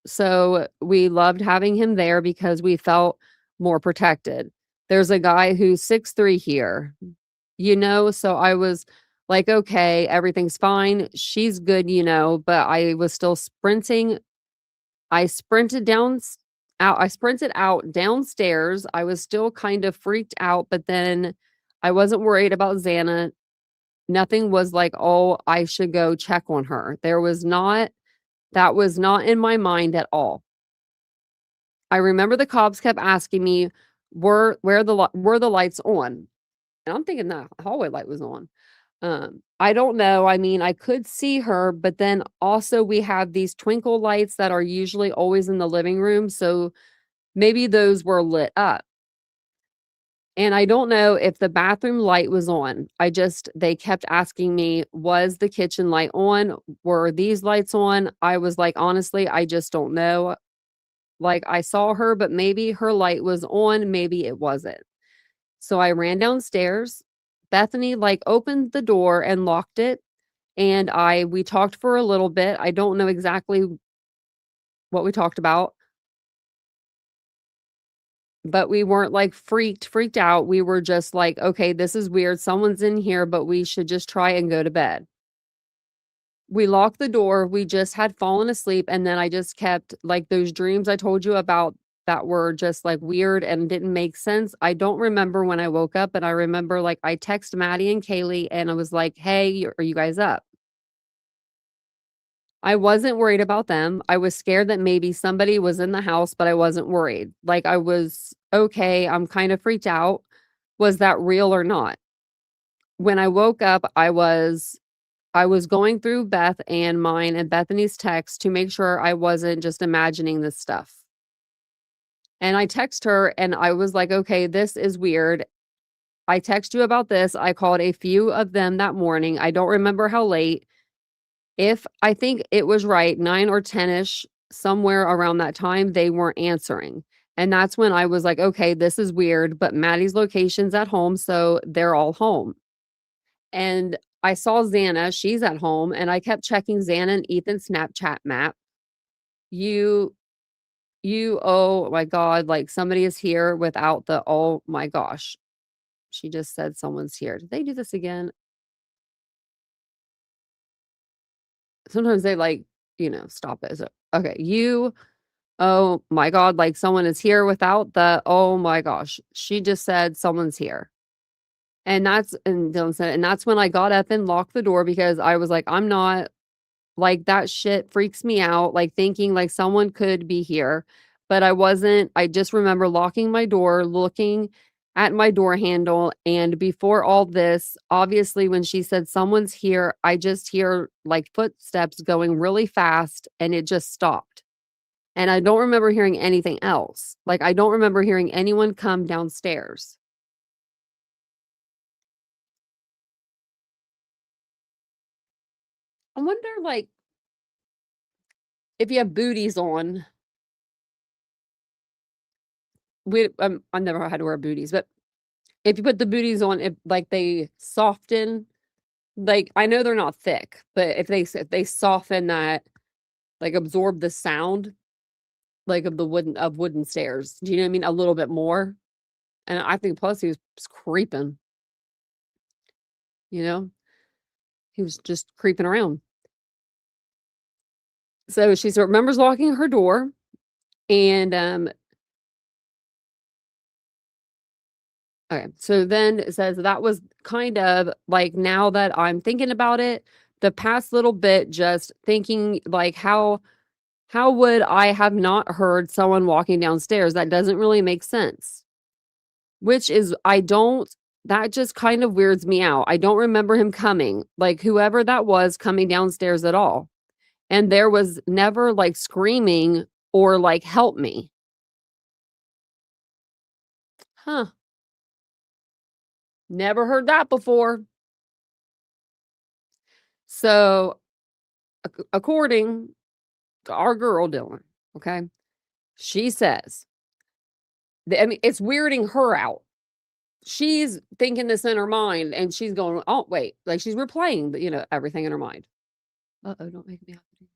So, we loved having him there because we felt more protected. There's a guy who's 6'3" here, so I was like, "Okay, everything's fine. She's good," but I was still sprinting. I sprinted down out I sprinted out downstairs. I was still kind of freaked out, but then I wasn't worried about Xana. Nothing was like, "Oh, I should go check on her." That was not in my mind at all. I remember the cops kept asking me, were the lights on?" And I'm thinking the hallway light was on. I don't know. I mean, I could see her, but then also we have these twinkle lights that are usually always in the living room. So maybe those were lit up. And I don't know if the bathroom light was on. They kept asking me, was the kitchen light on? Were these lights on? I was like, honestly, I just don't know. Like, I saw her, but maybe her light was on, maybe it wasn't. So I ran downstairs. Bethany like opened the door and locked it. And we talked for a little bit. I don't know exactly what we talked about. But we weren't, like, freaked out. We were just like, "Okay, this is weird. Someone's in here, but we should just try and go to bed." We locked the door, we just had fallen asleep, and then I just kept like, those dreams I told you about that were just, like, weird and didn't make sense. I don't remember when I woke up, but I remember, like, I text Maddie and Kaylee, and I was like, "Hey, are you guys up?" I wasn't worried about them. I was scared that maybe somebody was in the house, but I wasn't worried. Like, I was, "Okay, I'm kinda freaked out. Was that real or not?" When I woke up, I was going through Beth and mine and Bethany's text to make sure I wasn't just imagining this stuff. And I text her and I was like, "Okay, this is weird. I text you about this." I called a few of them that morning. I don't remember how late. If I think it was right, 9 or 10ish, somewhere around that time, they weren't answering. And that's when I was like, "Okay, this is weird, but Maddie's location's at home, so they're all home." And I saw Xana, she's at home, and I kept checking Xana and Ethan's Snapchat map. You oh my god, like, somebody is here without the oh my gosh. She just said someone's here. Did they do this again? Sometimes they, like, stop it. So okay, oh my god, like, someone is here without the oh my gosh. She just said someone's here. And Dylan said and that's when I got up and locked the door because I was like, "I'm not like, that shit freaks me out, like, thinking, like, someone could be here, but I wasn't. I just remember locking my door, looking at my door handle, and before all this, obviously, when she said, "Someone's here," I just hear, like, footsteps going really fast, and it just stopped, and I don't remember hearing anything else. Like, I don't remember hearing anyone come downstairs. I wonder, like, if you have booties on, I've never had to wear booties, but if you put the booties on, if, like, they soften, like, I know they're not thick, but if they soften that, like, absorb the sound, like, of the wooden stairs. Do you know what I mean? A little bit more, and I think plus he was creeping, you know? He was just creeping around. So she remembers locking her door, and, okay, so then it says that was kind of like now that I'm thinking about it, the past little bit just thinking, like, how would I have not heard someone walking downstairs? That doesn't really make sense. Which is I don't that just kind of weirds me out. I don't remember him coming, like, whoever that was coming downstairs at all. And there was never, like, screaming or, like, "Help me." Huh, never heard that before. So, according to our girl Dylan, okay, she says, I mean, it's weirding her out. She's thinking this in her mind, and she's going, "Oh, wait," like, she's replaying the everything in her mind. Uh-oh, don't make me happy.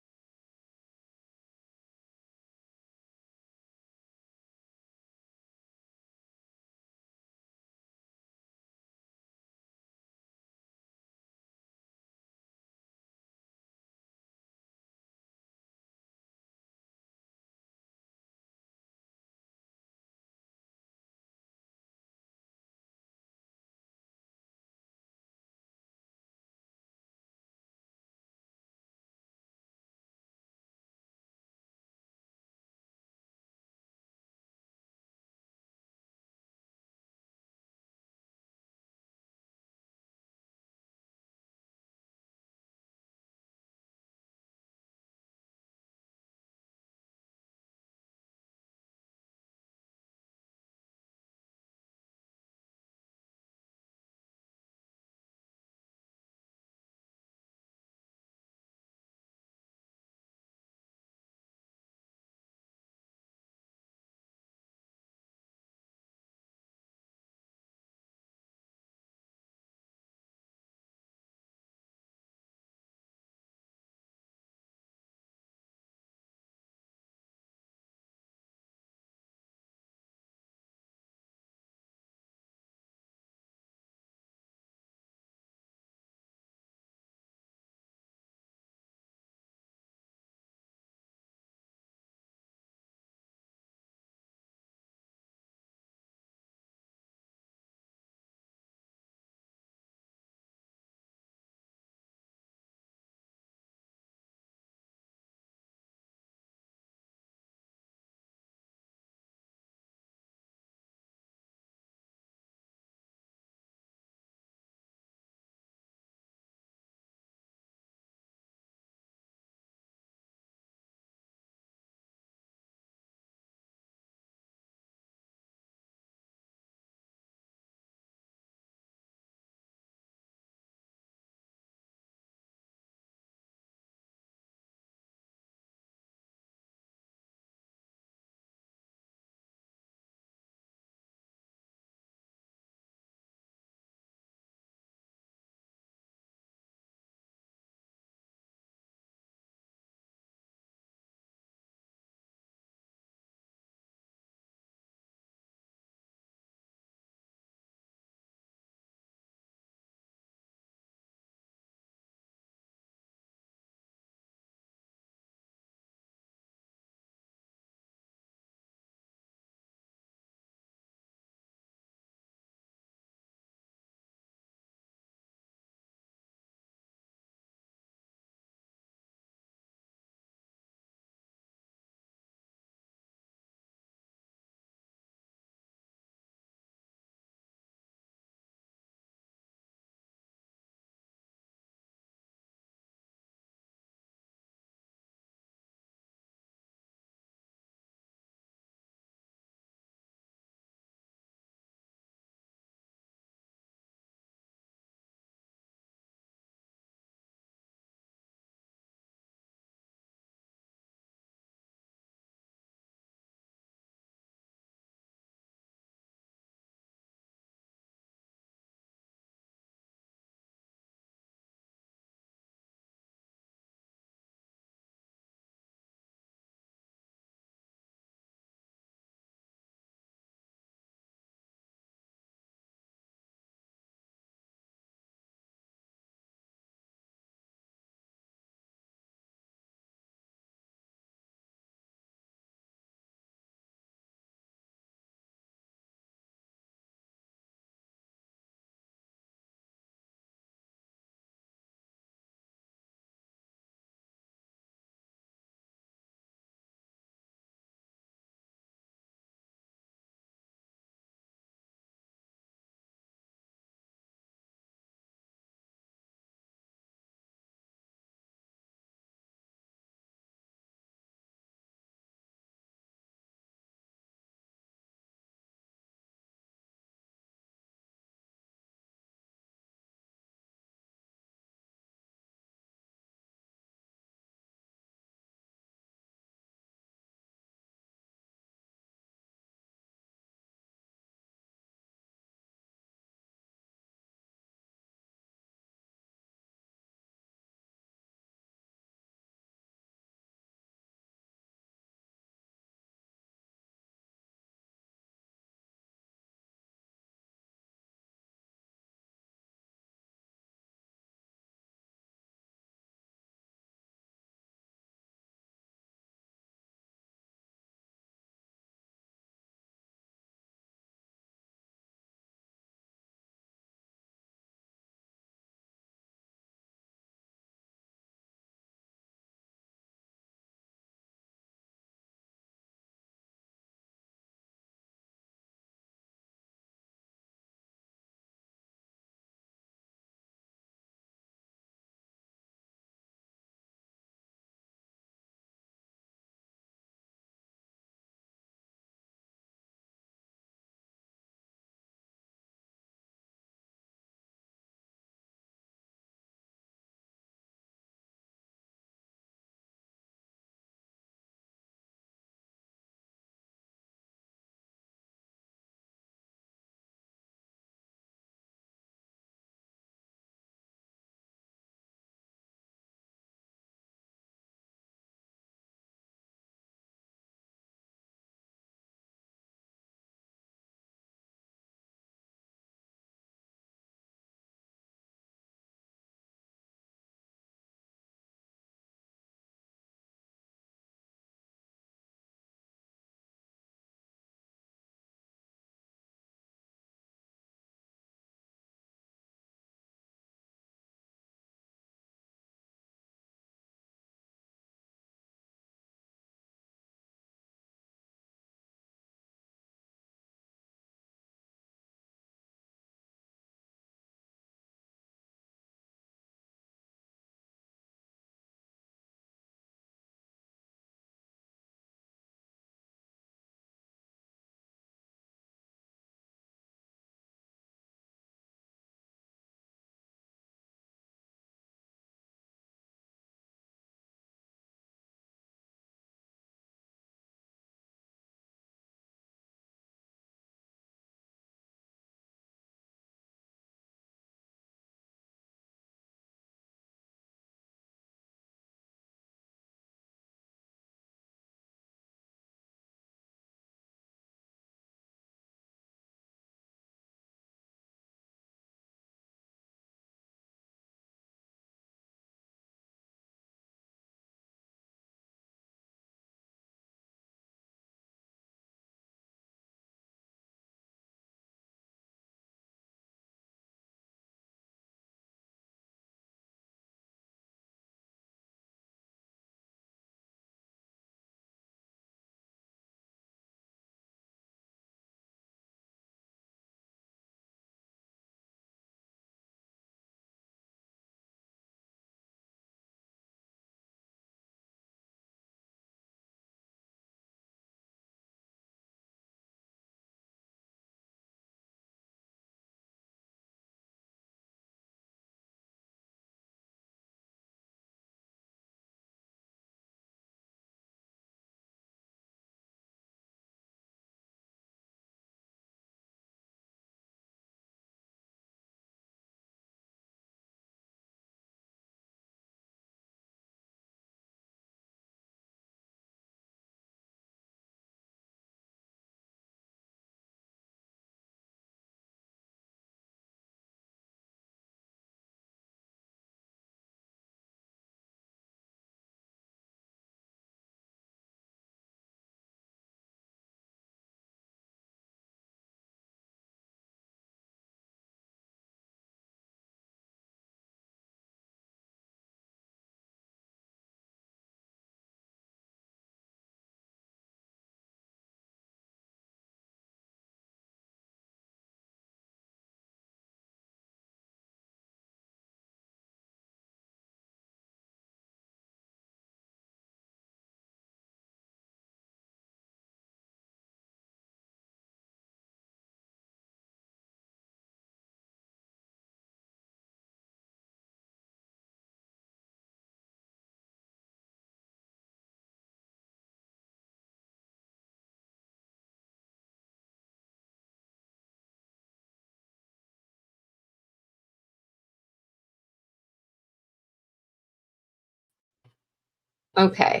Okay.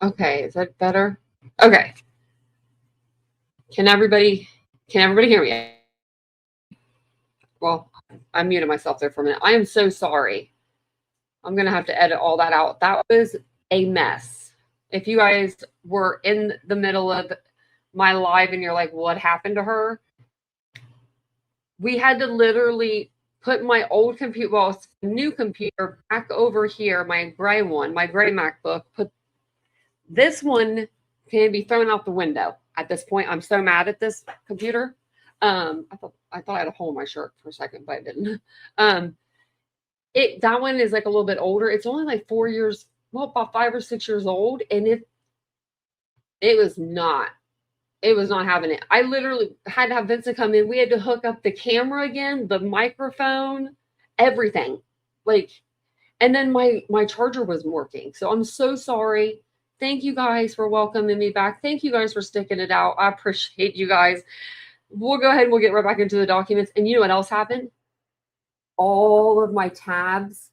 Okay, is that better? Okay. Can everybody hear me? Well, I muted myself there for a minute. I am so sorry. I'm gonna have to edit all that out. That was a mess. If you guys were in the middle of my live and you're like, what happened to her? We had to literally put my old computer, well, new computer back over here, my gray one, my gray MacBook, put this one can be thrown out the window at this point. I'm so mad at this computer. I thought I had a hole in my shirt for a second, but I didn't. That one is like a little bit older. It's only like 4 years, well, about 5 or 6 years old, and it was not having it. I literally had to have Vincent come in. We had to hook up the camera again, the microphone, everything. Like, and then my charger wasn't working. So I'm so sorry. Thank you guys for welcoming me back. Thank you guys for sticking it out. I appreciate you guys. We'll go ahead and we'll get right back into the documents. And you know what else happened? All of my tabs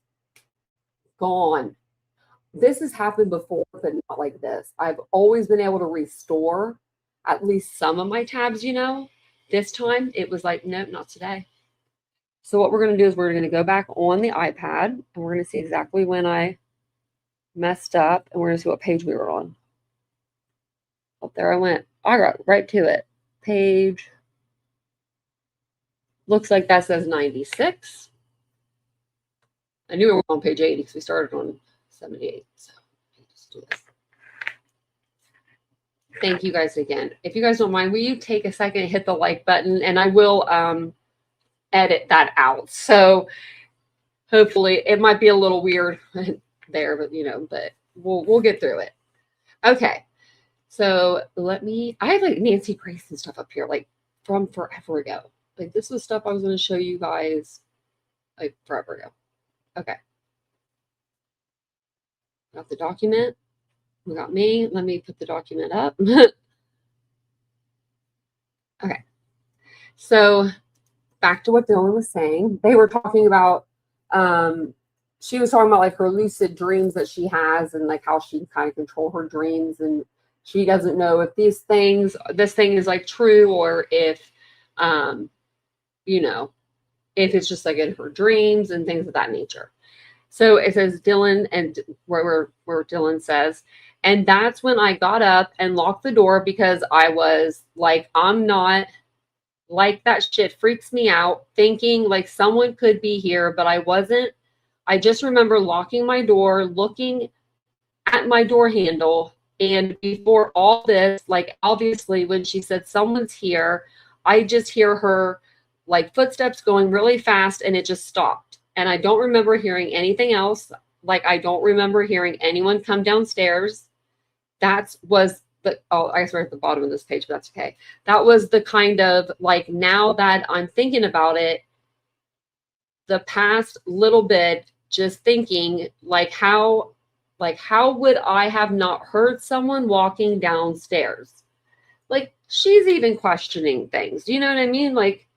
gone. This has happened before, but not like this. I've always been able to restore at least some of my tabs, you know. This time it was like, nope, not today. So what we're going to do is we're going to go back on the iPad and we're going to see exactly when I messed up and we're going to see what page we were on. Oh, there I went. I got right to it. Page. Looks like that says 96. I knew we were on page 80 because we started on 78. So let's do this. Thank you guys again. If you guys don't mind, will you take a second and hit the like button, and I will edit that out. So hopefully it might be a little weird there, but you know, but we'll get through it. Okay. So I have like Nancy Grace and stuff up here, like from forever ago. Like this was stuff I was going to show you guys like forever ago. Okay. Got the document. We got me. Let me put the document up. Okay. So back to what Dylan was saying. They were talking about, she was talking about like her lucid dreams that she has and like how she kind of control her dreams. And she doesn't know if this thing is like true or if, you know, if it's just like in her dreams and things of that nature. So it says Dylan, and where Dylan says, and that's when I got up and locked the door because I was like, I'm not like that shit freaks me out, thinking like someone could be here, but I wasn't. I just remember locking my door, looking at my door handle, and before all this, like obviously when she said someone's here, I just hear her like footsteps going really fast and it just stopped. And I don't remember hearing anything else. Like I don't remember hearing anyone come downstairs. I guess we're at the bottom of this page, but that's okay. That was the kind of like, now that I'm thinking about it, the past little bit, just thinking like how would I have not heard someone walking downstairs? Like she's even questioning things. Do you know what I mean? Like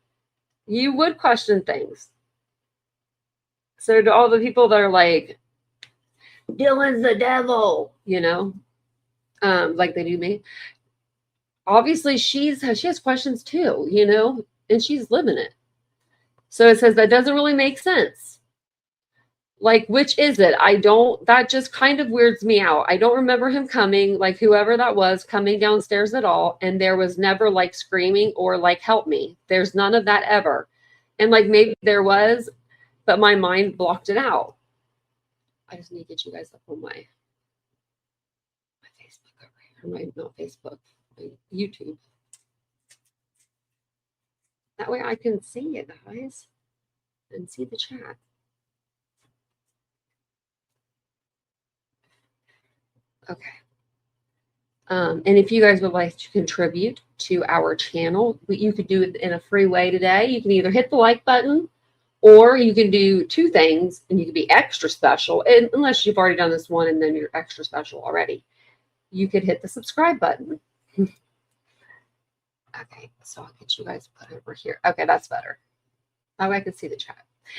you would question things. So to all the people that are like, Dylan's the devil, you know, like they do me. Obviously she has questions too, you know, and she's living it. So it says that doesn't really make sense. Like, which is it? That just kind of weirds me out. I don't remember him coming, like whoever that was coming downstairs at all. And there was never like screaming or like, help me. There's none of that ever. And like, maybe there was, but my mind blocked it out. I just need to get you guys up on my Facebook over here. Not Facebook, my YouTube. That way I can see you guys and see the chat. Okay. And if you guys would like to contribute to our channel, you could do it in a free way today. You can either hit the like button, or you can do two things and you can be extra special. And unless you've already done this one and then you're extra special already, you could hit the subscribe button. Okay, so I'll get you guys put over here. Okay, that's better. Oh, I can see the chat.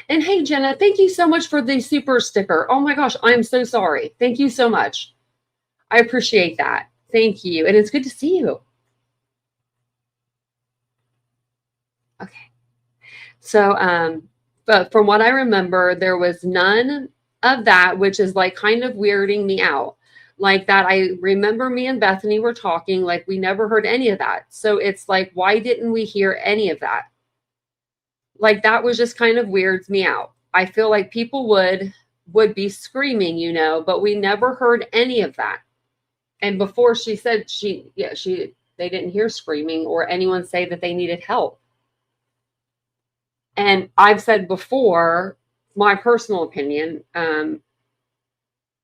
And hey, Jenna, thank you so much for the super sticker. Oh my gosh, I'm so sorry. Thank you so much. I appreciate that. Thank you. And it's good to see you. Okay. So, but from what I remember, there was none of that, which is like kind of weirding me out. Like that, I remember me and Bethany were talking, like we never heard any of that. So it's like, why didn't we hear any of that? Like that was just kind of weirds me out. I feel like people would be screaming, you know, but we never heard any of that. And before she said they didn't hear screaming or anyone say that they needed help. And I've said before, my personal opinion,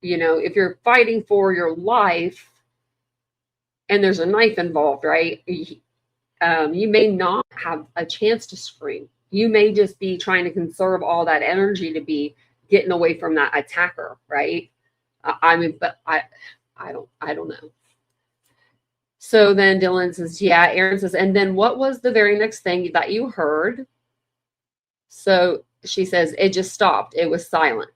you know, if you're fighting for your life and there's a knife involved, right? You may not have a chance to scream. You may just be trying to conserve all that energy to be getting away from that attacker, right? I mean, but I don't know. So then Dylan says, yeah, Aaron says, and then what was the very next thing that you heard? So she says, it just stopped. It was silent.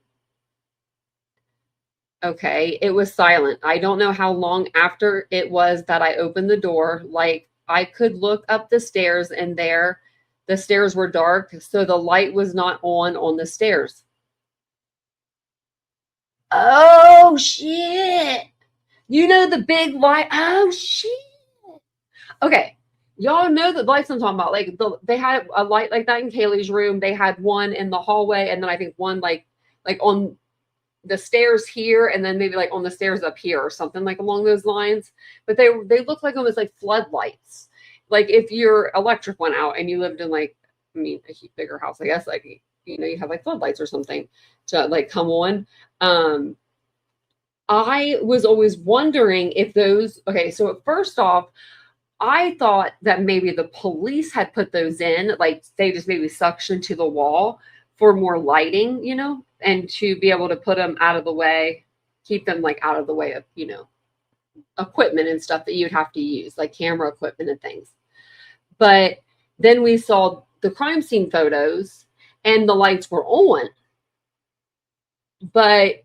Okay, it was silent. I don't know how long after it was that I opened the door. Like I could look up the stairs and there, the stairs were dark. So the light was not on the stairs. Oh, shit. You know the big light. Oh, shit. Okay. Y'all know the lights I'm talking about. Like they had a light like that in Kaylee's room. They had one in the hallway, and then I think one like on the stairs here, and then maybe like on the stairs up here or something like along those lines. But they look like almost like floodlights. Like if your electric went out and you lived in like, I mean, a bigger house, I guess, like, you know, you have like floodlights or something to like come on. I was always wondering if those, okay, so first off, I thought that maybe the police had put those in, like they just maybe suctioned to the wall for more lighting, you know, and to be able to put them out of the way, keep them like out of the way of, you know, equipment and stuff that you'd have to use, like camera equipment and things. But then we saw the crime scene photos and the lights were on. But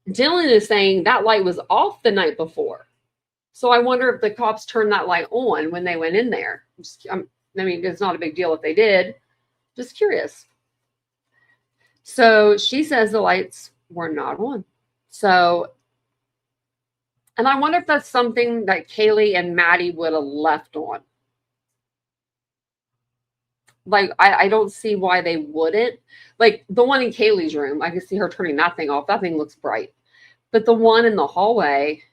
Dylan is saying that light was off the night before. So I wonder if the cops turned that light on when they went in there. I mean, it's not a big deal if they did. Just curious. So she says the lights were not on. So, and I wonder if that's something that Kaylee and Maddie would have left on. Like, I don't see why they wouldn't. Like, the one in Kaylee's room, I can see her turning that thing off. That thing looks bright. But the one in the hallway,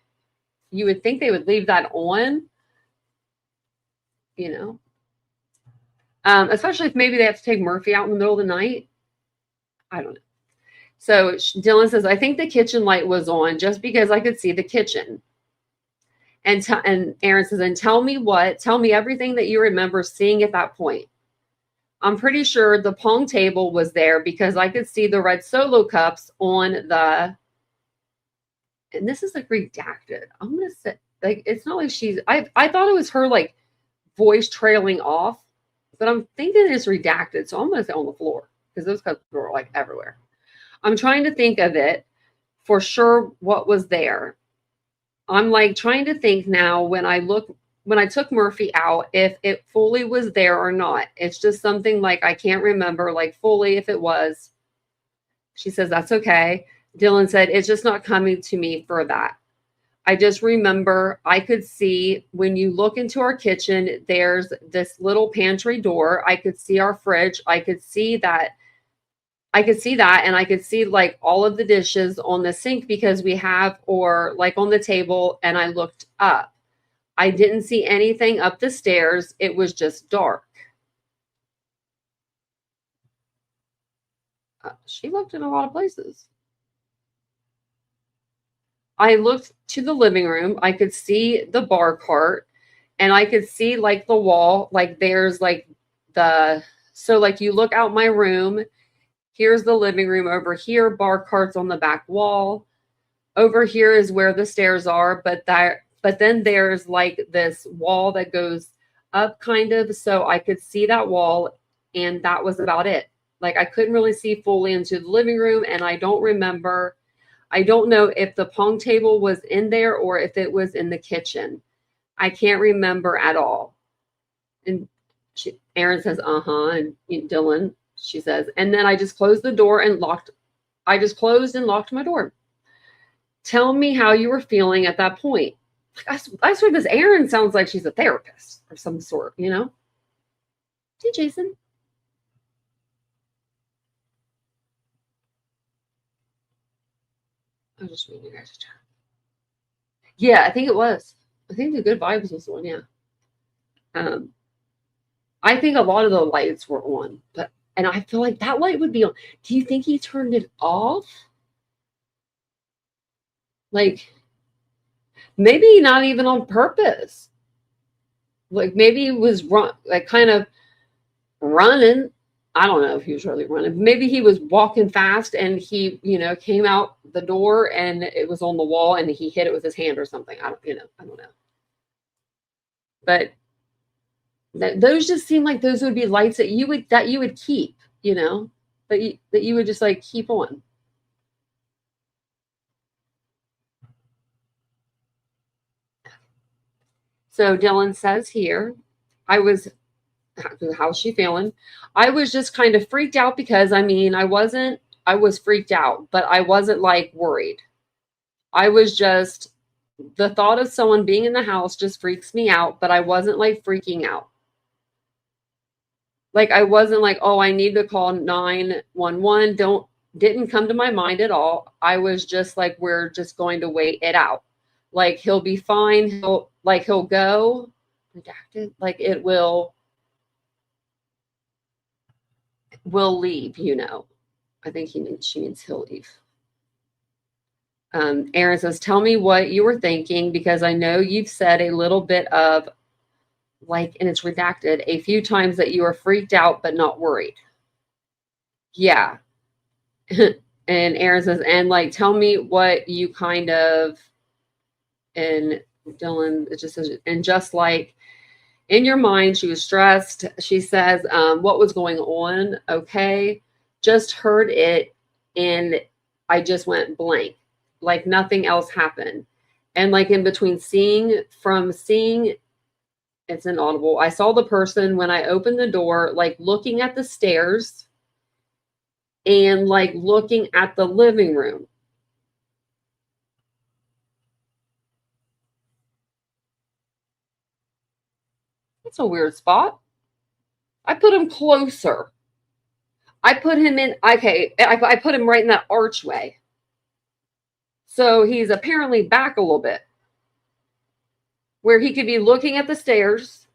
you would think they would leave that on, you know, especially if maybe they have to take Murphy out in the middle of the night. I don't know. So Dylan says, I think the kitchen light was on just because I could see the kitchen. And Aaron says, and tell me everything that you remember seeing at that point. I'm pretty sure the pong table was there because I could see the red Solo cups on the, and this is like redacted. I'm going to say, like, it's not like I thought it was her like voice trailing off, but I'm thinking it's redacted. So I'm going to say on the floor because those cups were like everywhere. I'm trying to think of it for sure what was there. I'm like trying to think now when I took Murphy out, if it fully was there or not. It's just something like I can't remember like fully if it was. She says, that's okay. Dylan said, it's just not coming to me for that. I just remember I could see when you look into our kitchen, there's this little pantry door. I could see our fridge. I could see that. And I could see like all of the dishes on the sink because we have, or like on the table. And I looked up. I didn't see anything up the stairs. It was just dark. She looked in a lot of places. I looked to the living room. I could see the bar cart. and I could see like the wall, like there's like so like you look out my room, here's the living room, over here, bar carts on the back wall. Over here is where the stairs are, but then there's like this wall that goes up kind of, so I could see that wall, and that was about it. Like I couldn't really see fully into the living room, and I don't know if the pong table was in there or if it was in the kitchen. I can't remember at all. And Aaron says, uh-huh. And Dylan, she says, and then I just closed the door and I just closed and locked my door. Tell me how you were feeling at that point. I swear this Erin sounds like she's a therapist of some sort, you know? Hey, Jason. I'm just reading your guys' chat. Yeah, I think it was. I think the Good Vibes was the one, yeah. I think a lot of the lights were on, and I feel like that light would be on. Do you think he turned it off? Like, maybe not even on purpose. Like maybe he was kind of running. I don't know if he was really running. Maybe he was walking fast and he, came out the door and it was on the wall and he hit it with his hand or something. I don't know. But those just seem like those would be lights that you would keep, that you would just like keep on. So Dylan says here, how's she feeling? I was just kind of freaked out because I was freaked out, but I wasn't like worried. I was just, the thought of someone being in the house just freaks me out, but I wasn't like freaking out. Like I wasn't like, oh, I need to call 911. Didn't come to my mind at all. I was just like, we're just going to wait it out. Like he'll be fine. He'll go redacted. Like it will leave, I think she means he'll leave. Aaron says, tell me what you were thinking, because I know you've said a little bit of like, and it's redacted, a few times that you are freaked out but not worried. Yeah. And Aaron says, and like, tell me what you kind of, and Dylan, it just says, and just like in your mind, she was stressed. She says, what was going on? Okay. Just heard it. And I just went blank, like nothing else happened. And like in between seeing, it's inaudible. I saw the person when I opened the door, like looking at the stairs and like looking at the living room. That's a weird spot. I put him closer. I put him in, okay, I put him right in that archway. So he's apparently back a little bit, where he could be looking at the stairs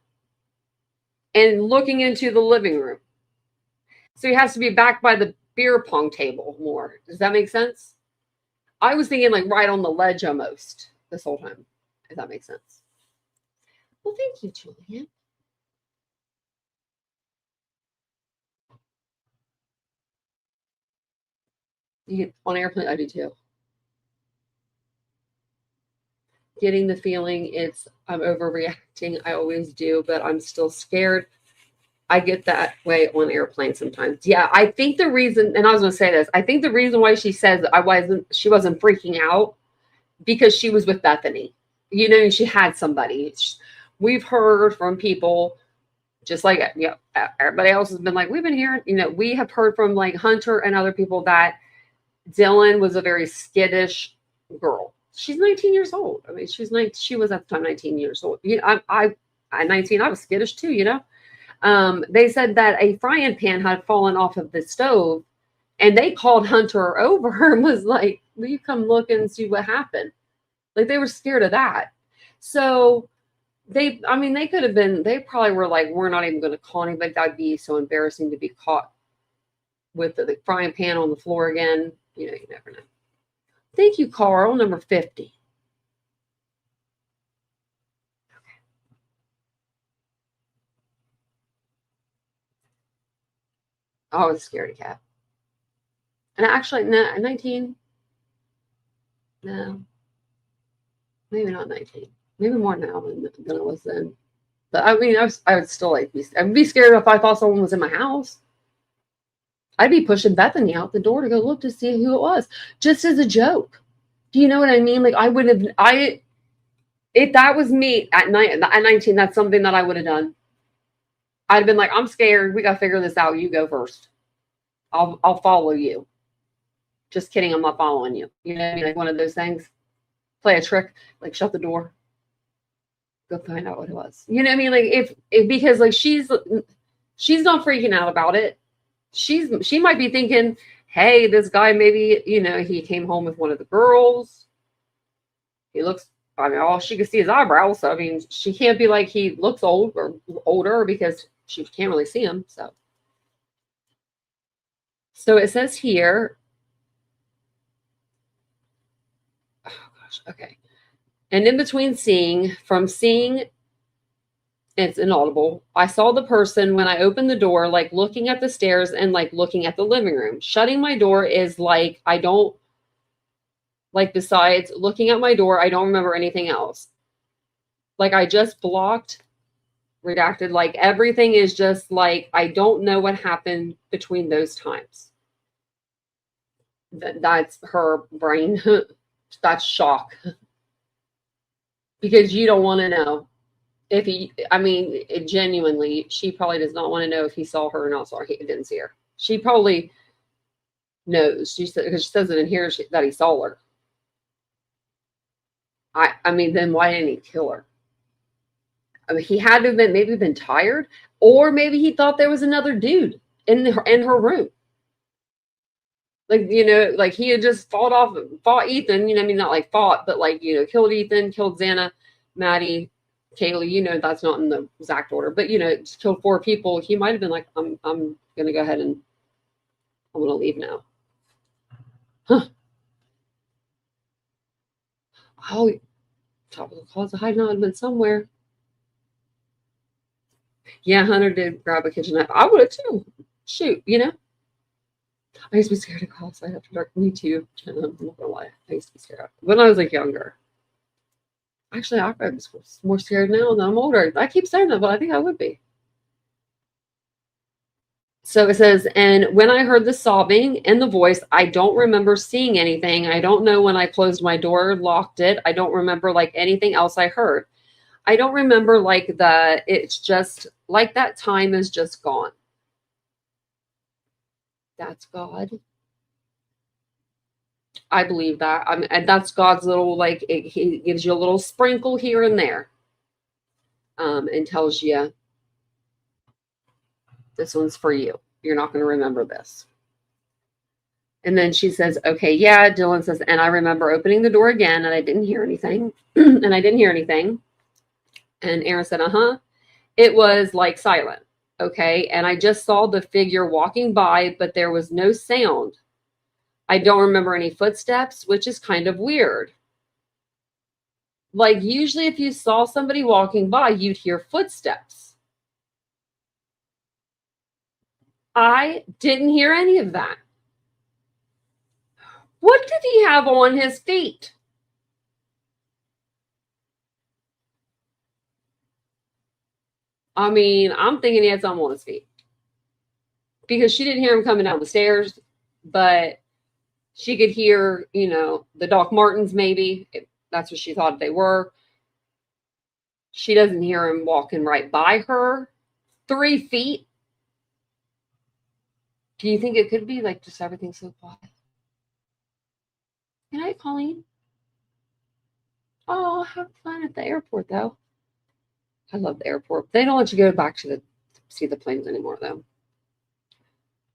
and looking into the living room. So he has to be back by the beer pong table more. Does that make sense? I was thinking like right on the ledge almost this whole time, if that makes sense. Well, thank you, Julian. On airplane, I do too. Getting the feeling I'm overreacting. I always do, but I'm still scared. I get that way on airplanes sometimes. Yeah, I think the reason, and I was going to say this, I think the reason why she says she wasn't freaking out, because she was with Bethany. She had somebody. We've heard from people, just like everybody else has been like, we've been hearing, we have heard from like Hunter and other people that Dylan was a very skittish girl. She's 19 years old. I mean, she was at the time 19 years old. I at 19, I was skittish too, They said that a frying pan had fallen off of the stove, and they called Hunter over and was like, will you come look and see what happened? Like they were scared of that. So they probably were like, we're not even going to call anybody. That'd be so embarrassing to be caught with the frying pan on the floor again. You never know. Thank you, Carl, number 50. I was a scaredy cat. And actually, no, 19, no, maybe not 19. Maybe more now than I was then. But I mean, I would still like I'd be scared if I thought someone was in my house. I'd be pushing Bethany out the door to go look to see who it was, just as a joke. Do you know what I mean? Like I would have, if that was me at 19, that's something that I would have done. I'd have been like, I'm scared. We got to figure this out. You go first. I'll follow you. Just kidding. I'm not following you. You know what I mean? Like one of those things. Play a trick, like shut the door. Go find out what it was. You know what I mean? Like if because like she's not freaking out about it. She might be thinking, hey, this guy maybe, he came home with one of the girls. He looks, I mean, all she can see his eyebrows. So I mean, she can't be like he looks old or older because she can't really see him. So it says here, oh gosh, okay. And in between from seeing, it's inaudible. I saw the person when I opened the door, like looking at the stairs and like looking at the living room. Shutting my door is like, I don't, like besides looking at my door, I don't remember anything else. Like I just blocked, redacted, like everything is just like, I don't know what happened between those times. That's her brain. That's shock. Because you don't want to know. If he, I mean, genuinely, she probably does not want to know if he saw her or not saw her. He didn't see her. She probably knows. She said, because she says it in here that he saw her. I mean, then why didn't he kill her? I mean, he had to have been tired, or maybe he thought there was another dude in her room. Like, like he had just fought Ethan. I mean, not like fought, but like, killed Ethan, killed Xana, Maddie, Kaylee, that's not in the exact order, but killed 4 people. He might have been like, I'm gonna go ahead and I'm gonna leave now. Huh. Oh, top of the closet hiding out been somewhere. Yeah, Hunter did grab a kitchen knife. I would have too. Shoot, I used to be scared of cops. I have to dark. Me too. I'm not gonna lie. I used to be scared when I was like younger. Actually, I'm more scared now than I'm older. I keep saying that, but I think I would be. So it says, and when I heard the sobbing and the voice, I don't remember seeing anything. I don't know when I closed my door, locked it. I don't remember like anything else I heard. I don't remember like it's just like that time is just gone. That's God. I believe that. And that's God's little, like, he gives you a little sprinkle here and there. And tells you, this one's for you. You're not going to remember this. And then she says, okay, yeah. Dylan says, and I remember opening the door again and I didn't hear anything. And Aaron said, It was like silent. Okay. And I just saw the figure walking by, but there was no sound. I don't remember any footsteps, which is kind of weird. Like usually if you saw somebody walking by, you'd hear footsteps. I didn't hear any of that. What did he have on his feet? I mean, I'm thinking he had something on his feet. Because she didn't hear him coming down the stairs, but she could hear, the Doc Martens maybe. That's what she thought they were. She doesn't hear him walking right by her. 3 feet. Do you think it could be like just everything so quiet? Good night, Colleen. Oh, have fun at the airport, though. I love the airport. They don't let you go back to see the planes anymore, though.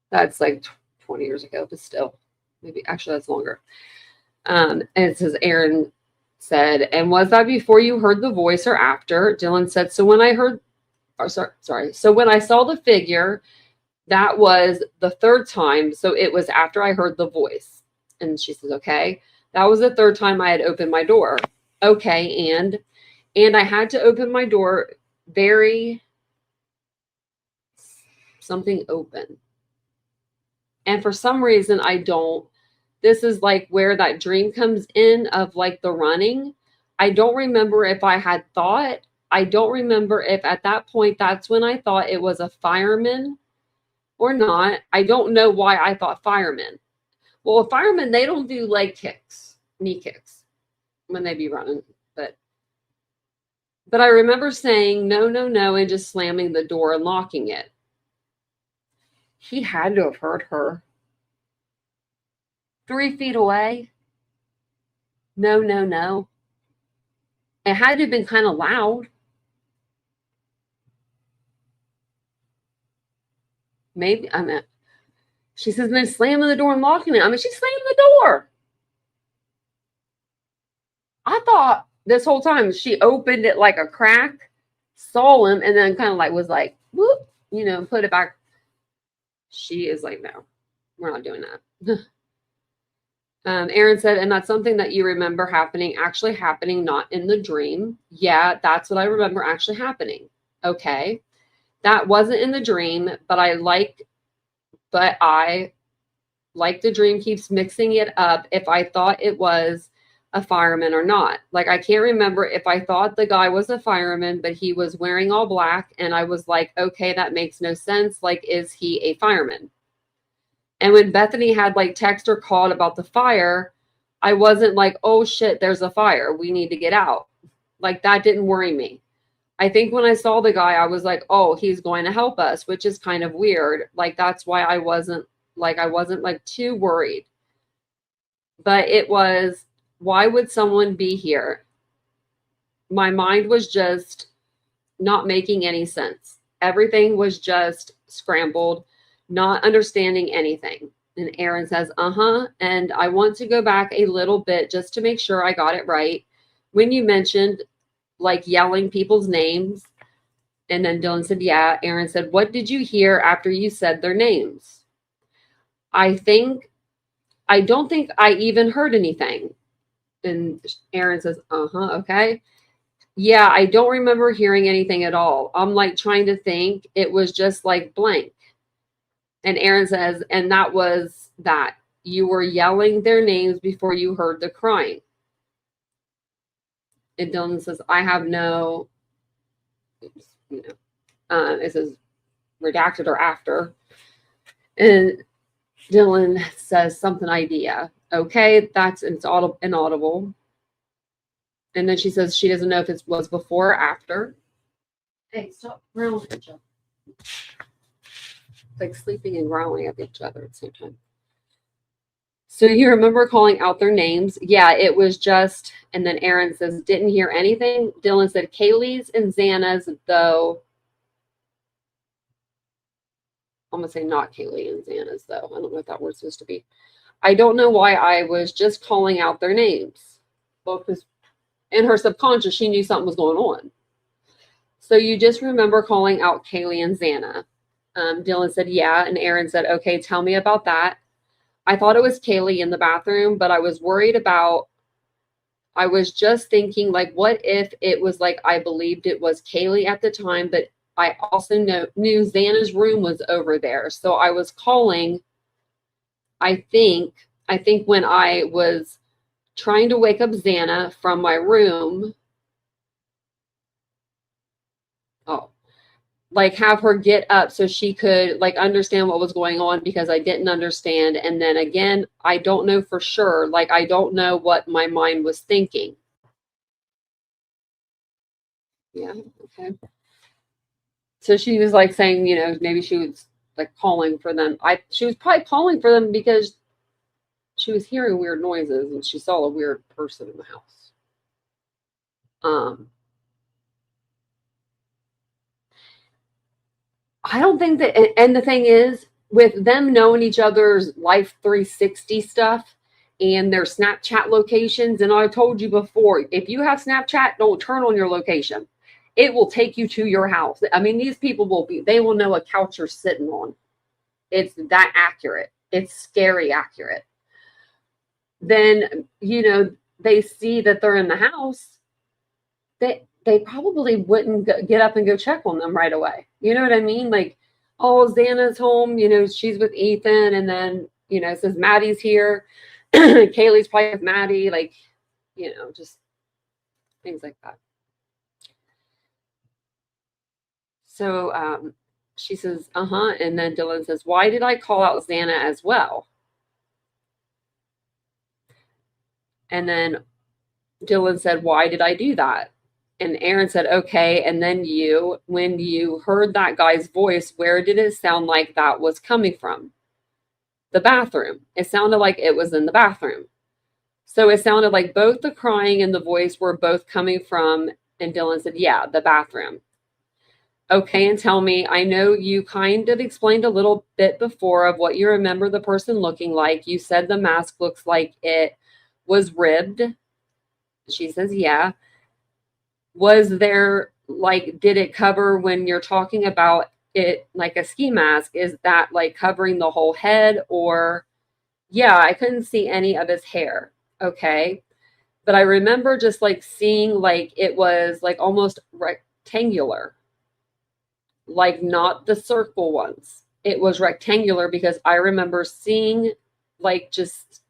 That's like 20 years ago, but still. Maybe, actually, that's longer. And it says, Aaron said, and was that before you heard the voice or after? Dylan said, so when I heard, so when I saw the figure, that was the 3rd time. So it was after I heard the voice. And she says, okay, that was the 3rd time I had opened my door. Okay. And I had to open my door something open. And for some reason, I don't. This is like where that dream comes in of like the running. I don't remember if I had thought, I don't remember if at that point that's when I thought it was a fireman or not. I don't know why I thought fireman. Well, a fireman, they don't do leg kicks, knee kicks when they be running. But I remember saying no, no, no, and just slamming the door and locking it. He had to have heard her. 3 feet away. No, no, no. It had to have been kind of loud. Maybe, I mean, she says, then slamming the door and locking it. I mean, she's slamming the door. I thought this whole time she opened it like a crack, saw him, and then kind of like was like, whoop, you know, put it back. She is like, no, we're not doing that. Aaron said, and that's something that you remember actually happening, not in the dream. Yeah, that's what I remember actually happening. Okay. That wasn't in the dream, but I like the dream keeps mixing it up if I thought it was a fireman or not. Like, I can't remember if I thought the guy was a fireman, but he was wearing all black. And I was like, okay, that makes no sense. Like, is he a fireman? And when Bethany had like text or called about the fire, I wasn't like, oh shit, there's a fire. We need to get out. Like, that didn't worry me. I think when I saw the guy, I was like, oh, he's going to help us, which is kind of weird. Like, that's why I wasn't like too worried. But it was, why would someone be here? My mind was just not making any sense. Everything was just scrambled, not understanding anything. And Aaron says, and I want to go back a little bit just to make sure I got it right. When you mentioned like yelling people's names, and then Dylan said, yeah. Aaron said, what did you hear after you said their names? I don't think I even heard anything. And Aaron says, okay. Yeah, I don't remember hearing anything at all. I'm like trying to think. It was just like blank. And Aaron says, and that was that. You were yelling their names before you heard the crying. And Dylan says, I have no, it says redacted or after. And Dylan says something idea. Okay, it's inaudible. And then she says she doesn't know if it was before or after. Hey, stop growling at each other. Like sleeping and growling at each other at the same time. So you remember calling out their names? Yeah, it was just, and then Aaron says, didn't hear anything. Dylan said, Kaylee's and Xana's, though. I'm going to say not Kaylee and Xana's, though. I don't know if that word's supposed to be. I don't know why I was just calling out their names. Well, because in her subconscious, she knew something was going on. So you just remember calling out Kaylee and Xana. Dylan said, yeah. And Aaron said, okay, tell me about that. I thought it was Kaylee in the bathroom, but I was worried about, I was just thinking, like, what if it was like, I believed it was Kaylee at the time, but I also knew Xana's room was over there. So I was calling, I think when I was trying to wake up Xana from my room, like have her get up so she could like understand what was going on, because I didn't understand. And then again, I don't know for sure. Like, I don't know what my mind was thinking. Yeah. Okay. So she was like saying, maybe she was like calling for them. She was probably calling for them because she was hearing weird noises and she saw a weird person in the house. I don't think that, and the thing is, with them knowing each other's Life 360 stuff and their Snapchat locations, and I told you before, if you have Snapchat, don't turn on your location. It will take you to your house. I mean, these people they will know a couch you're sitting on. It's that accurate. It's scary accurate. Then, they see that they're in the house. They probably wouldn't get up and go check on them right away. You know what I mean? Like, oh, Xana's home, she's with Ethan, and then, it says Maddie's here. Kaylee's probably with Maddie, like, just things like that. So she says, and then Dylan says, why did I call out Xana as well? And then Dylan said, why did I do that? And Aaron said, okay. And then when you heard that guy's voice, where did it sound like that was coming from? The bathroom. It sounded like it was in the bathroom. So it sounded like both the crying and the voice were both coming from, and Dylan said, yeah, the bathroom. Okay, and tell me, I know you kind of explained a little bit before of what you remember the person looking like. You said the mask looks like it was ribbed. She says, yeah. Was there, like, did it cover, when you're talking about it like a ski mask, is that like covering the whole head? Or, yeah, I couldn't see any of his hair. Okay. But I remember just like seeing like it was like almost rectangular, like not the circle ones. It was rectangular because I remember seeing like just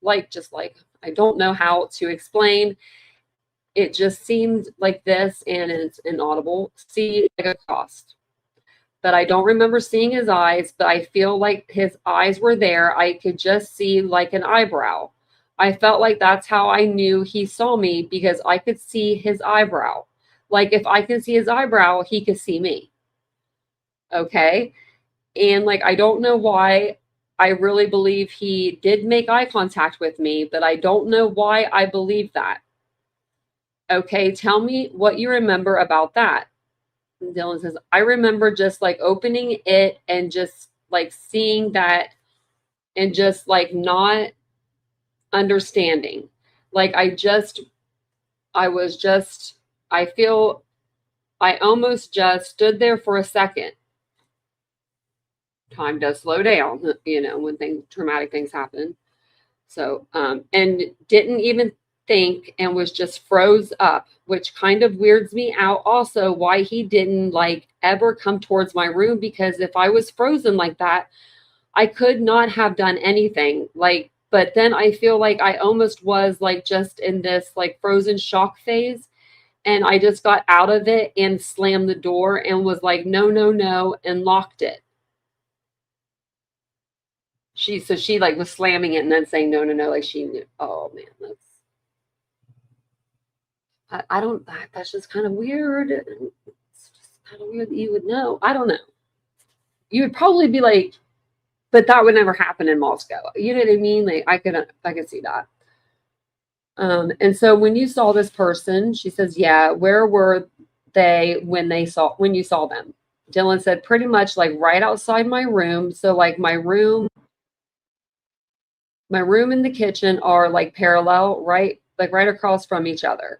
like I don't know how to explain. It just seemed like this, and it's inaudible. See, like a cross. But I don't remember seeing his eyes, but I feel like his eyes were there. I could just see like an eyebrow. I felt like that's how I knew he saw me, because I could see his eyebrow. Like if I can see his eyebrow, he could see me. Okay. And like, I don't know why. I really believe he did make eye contact with me, but I don't know why I believe that. Okay, tell me what you remember about that. And Dylan says, I remember just like opening it and just like seeing that and just like not understanding. Like I feel I almost just stood there for a second. Time does slow down, when traumatic things happen. So, and didn't even think, and was just froze up, which kind of weirds me out also, why he didn't like ever come towards my room, because if I was frozen like that, I could not have done anything. Like, but then I feel like I almost was like just in this like frozen shock phase, and I just got out of it and slammed the door and was like, no, no, no, and locked it. She like was slamming it and then saying no, no, no, like she knew. Oh man, I don't. That's just kind of weird. It's just kind of weird that you would know. I don't know. You would probably be like, but that would never happen in Moscow. You know what I mean? Like I could see that. And so when you saw this person, she says, yeah, where were they when you saw them? Dylan said, pretty much like right outside my room. So like my room and the kitchen are like parallel, right? Like right across from each other.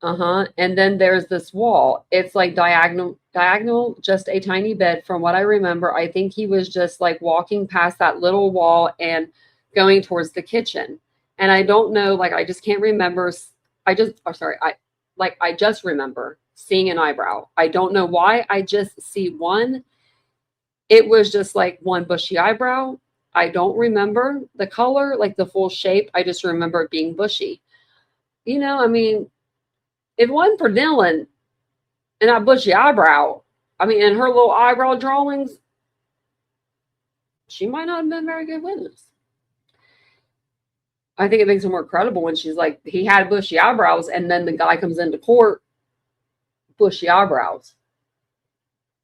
And then there's this wall. It's like diagonal, just a tiny bit from what I remember. I think he was just like walking past that little wall and going towards the kitchen. And I don't know, like I just can't remember. I just remember seeing an eyebrow. I don't know why. I just see one. It was just like one bushy eyebrow. I don't remember the color, like the full shape. I just remember it being bushy. I mean, if it wasn't for Dylan and that bushy eyebrow, I mean, and her little eyebrow drawings, she might not have been a very good witness. I think it makes her more credible when she's like, he had bushy eyebrows, and then the guy comes into court, bushy eyebrows.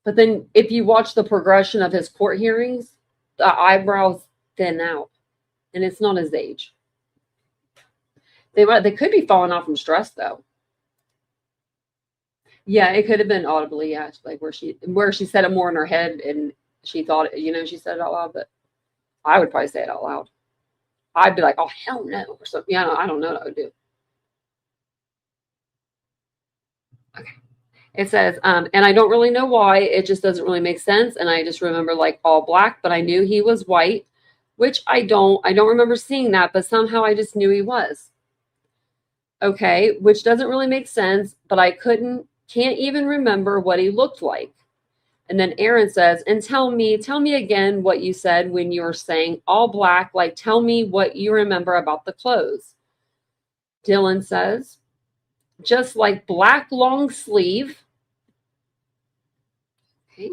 But then if you watch the progression of his court hearings, the eyebrows thin out, and it's not his age. They could be falling off from stress though. Yeah, it could have been audibly, yeah, like where she said it more in her head and she thought she said it out loud, but I would probably say it out loud. I'd be like, oh hell no, or something. Yeah, I don't know what I would do. Okay. It says, and I don't really know why. It just doesn't really make sense. And I just remember like all black, but I knew he was white, which I don't remember seeing that, but somehow I just knew he was. Okay, which doesn't really make sense, but I can't even remember what he looked like. And then Aaron says, and tell me again what you said when you were saying all black. Like, tell me what you remember about the clothes. Dylan says, just like black long sleeve. Okay.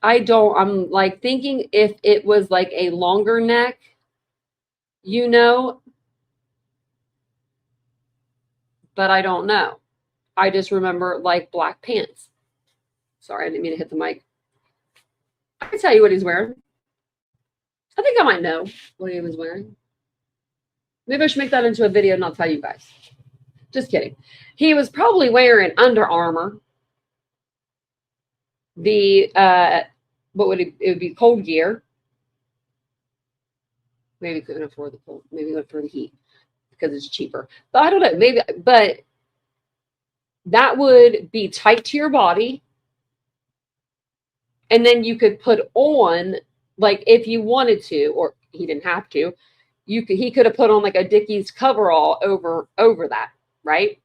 I'm like thinking if it was like a longer neck, but I don't know. I just remember like black pants. Sorry, I didn't mean to hit the mic. I can tell you what he's wearing. I think I might know what he was wearing. Maybe I should make that into a video and I'll tell you guys. Just kidding. He was probably wearing Under Armour. It would be cold gear. Maybe couldn't afford the cold. Maybe went for the heat because it's cheaper. But I don't know. But that would be tight to your body. And then you could put on, like if you wanted to, or he didn't have to, he could have put on like a Dickies coverall over that, right?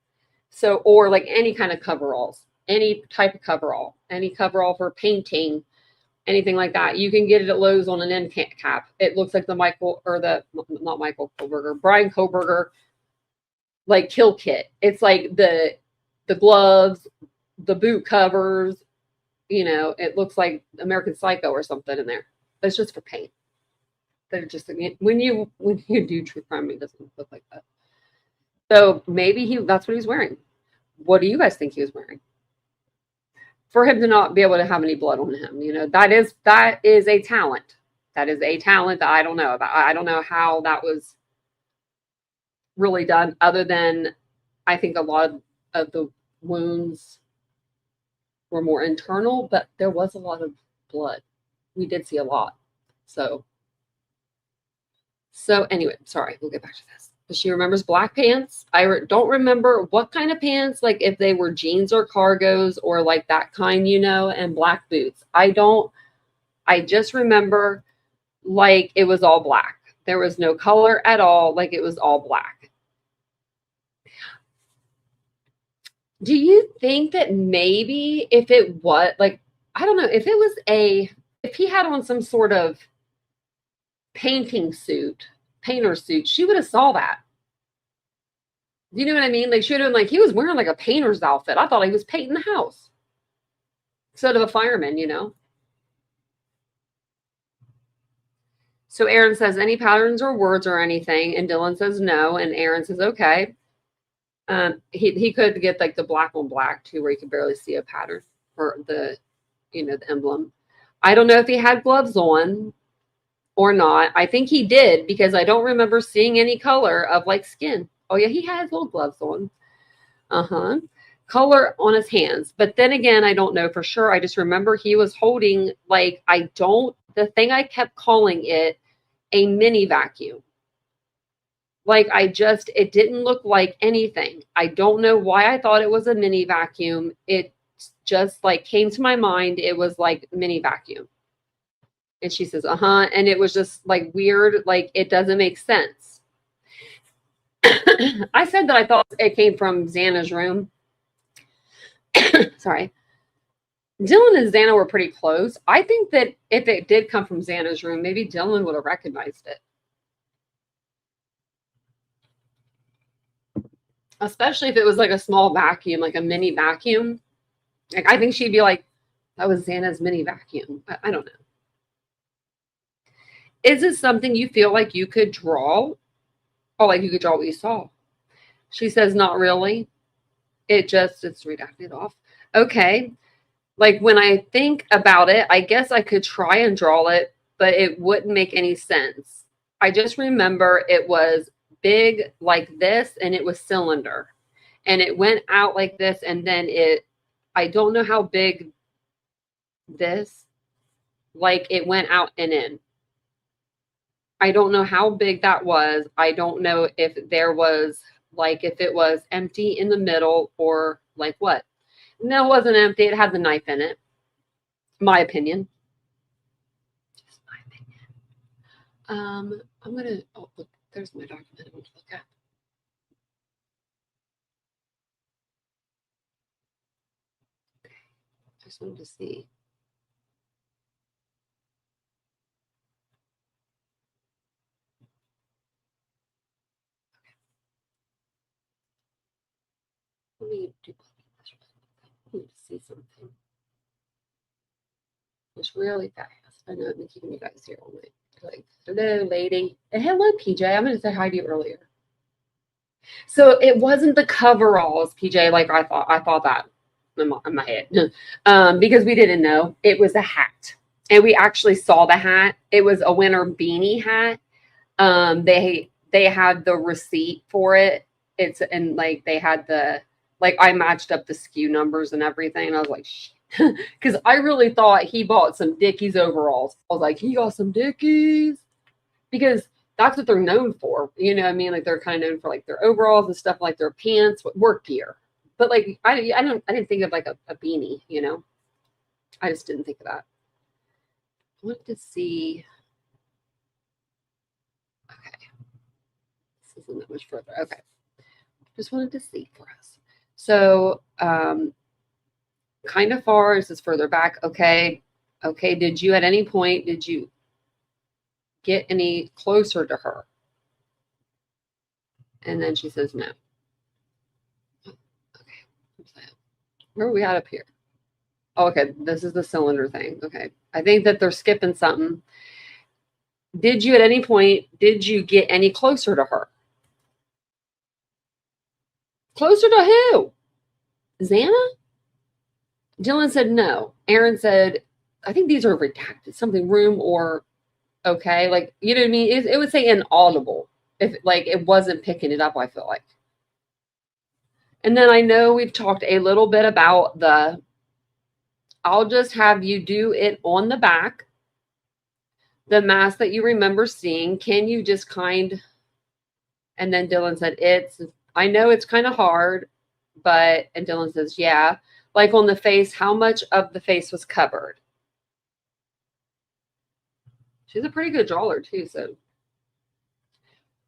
So, or like any kind of coveralls, any type of coverall, any coverall for painting, anything like that. You can get it at Lowe's on an end cap. It looks like Brian Koberger, like kill kit. It's like the gloves, the boot covers, it looks like American Psycho or something in there. But it's just for paint. They're just, when you do true crime, it doesn't look like that. So maybe that's what he's wearing. What do you guys think he was wearing? For him to not be able to have any blood on him, that is a talent. That is a talent that I don't know about. I don't know how that was really done, other than I think a lot of the wounds were more internal, but there was a lot of blood. We did see a lot. So anyway, sorry, we'll get back to this. She remembers black pants. I don't remember what kind of pants, like if they were jeans or cargos or like that kind, and black boots. I just remember like it was all black. There was no color at all. Like it was all black. Do you think that maybe if it was like, I don't know, if he had on some sort of painter suit, she would have saw that. Do you know what I mean? Like she would have been like, he was wearing like a painter's outfit. I thought he was painting the house instead of a fireman, So Aaron says, any patterns or words or anything? And Dylan says no. And Aaron says, okay. He could get like the black on black too, where you could barely see a pattern or the emblem. I don't know if he had gloves on or not. I think he did because I don't remember seeing any color of like skin. Oh yeah, he had little gloves on. Color on his hands. But then again, I don't know for sure. I just remember he was holding like, the thing I kept calling it a mini vacuum. Like it didn't look like anything. I don't know why I thought it was a mini vacuum. It just like came to my mind. It was like mini vacuum. And she says, and it was just like weird. Like it doesn't make sense. I said that I thought it came from Xana's room. Sorry. Dylan and Xana were pretty close. I think that if it did come from Xana's room, maybe Dylan would have recognized it. Especially if it was like a small vacuum, like a mini vacuum. Like I think she'd be like, that was Xana's mini vacuum. I don't know. Is it something you feel like you could draw? Or like you could draw what you saw? She says, not really. It's redacted off. Okay. Like when I think about it, I guess I could try and draw it, but it wouldn't make any sense. I just remember it was big like this and it was cylinder and it went out like this and then I don't know how big this, like it went out and in. I don't know how big that was. I don't know if there was like, if it was empty in the middle or like what. No, it wasn't empty. It had the knife in it. My opinion. Just my opinion. I'm going to, look, there's my document I want to look at. just wanted to see. Let me do this. I need to see something. It's really fast. I know I've been keeping you guys here all night. Like, hello, lady. And hello, PJ. I'm going to say hi to you earlier. So it wasn't the coveralls, PJ, like I thought. I thought that in my head. Because we didn't know. It was a hat. And we actually saw the hat. It was a winter beanie hat. They had the receipt for it. It's and like they had the like I matched up the SKU numbers and everything. And I was like, because I really thought he bought some Dickies overalls. I was like, he got some Dickies because that's what they're known for. You know what I mean? Like they're kind of known for like their overalls and stuff, like their pants, work gear. But like I didn't think of like a beanie. You know, I just didn't think of that. I wanted to see. Okay, this isn't that much further. Okay, just wanted to see for us. So kind of far. This is further back. Okay. Okay. Did you at any point did you get any closer to her? And then she says no. Okay. Where are we at up here? Oh, okay. This is the cylinder thing. Okay. I think that they're skipping something. Did you at any point did you get any closer to her? Closer to who? Xana? Dylan said no. Aaron said, I think these are redacted, something room or okay. Like, you know what I mean? It would say inaudible if like it wasn't picking it up, I feel like. And then I know we've talked a little bit about I'll just have you do it on the back. The mask that you remember seeing, can you just and then Dylan said, I know it's kind of hard, and Dylan says, yeah. Like on the face, how much of the face was covered? She's a pretty good drawer too, so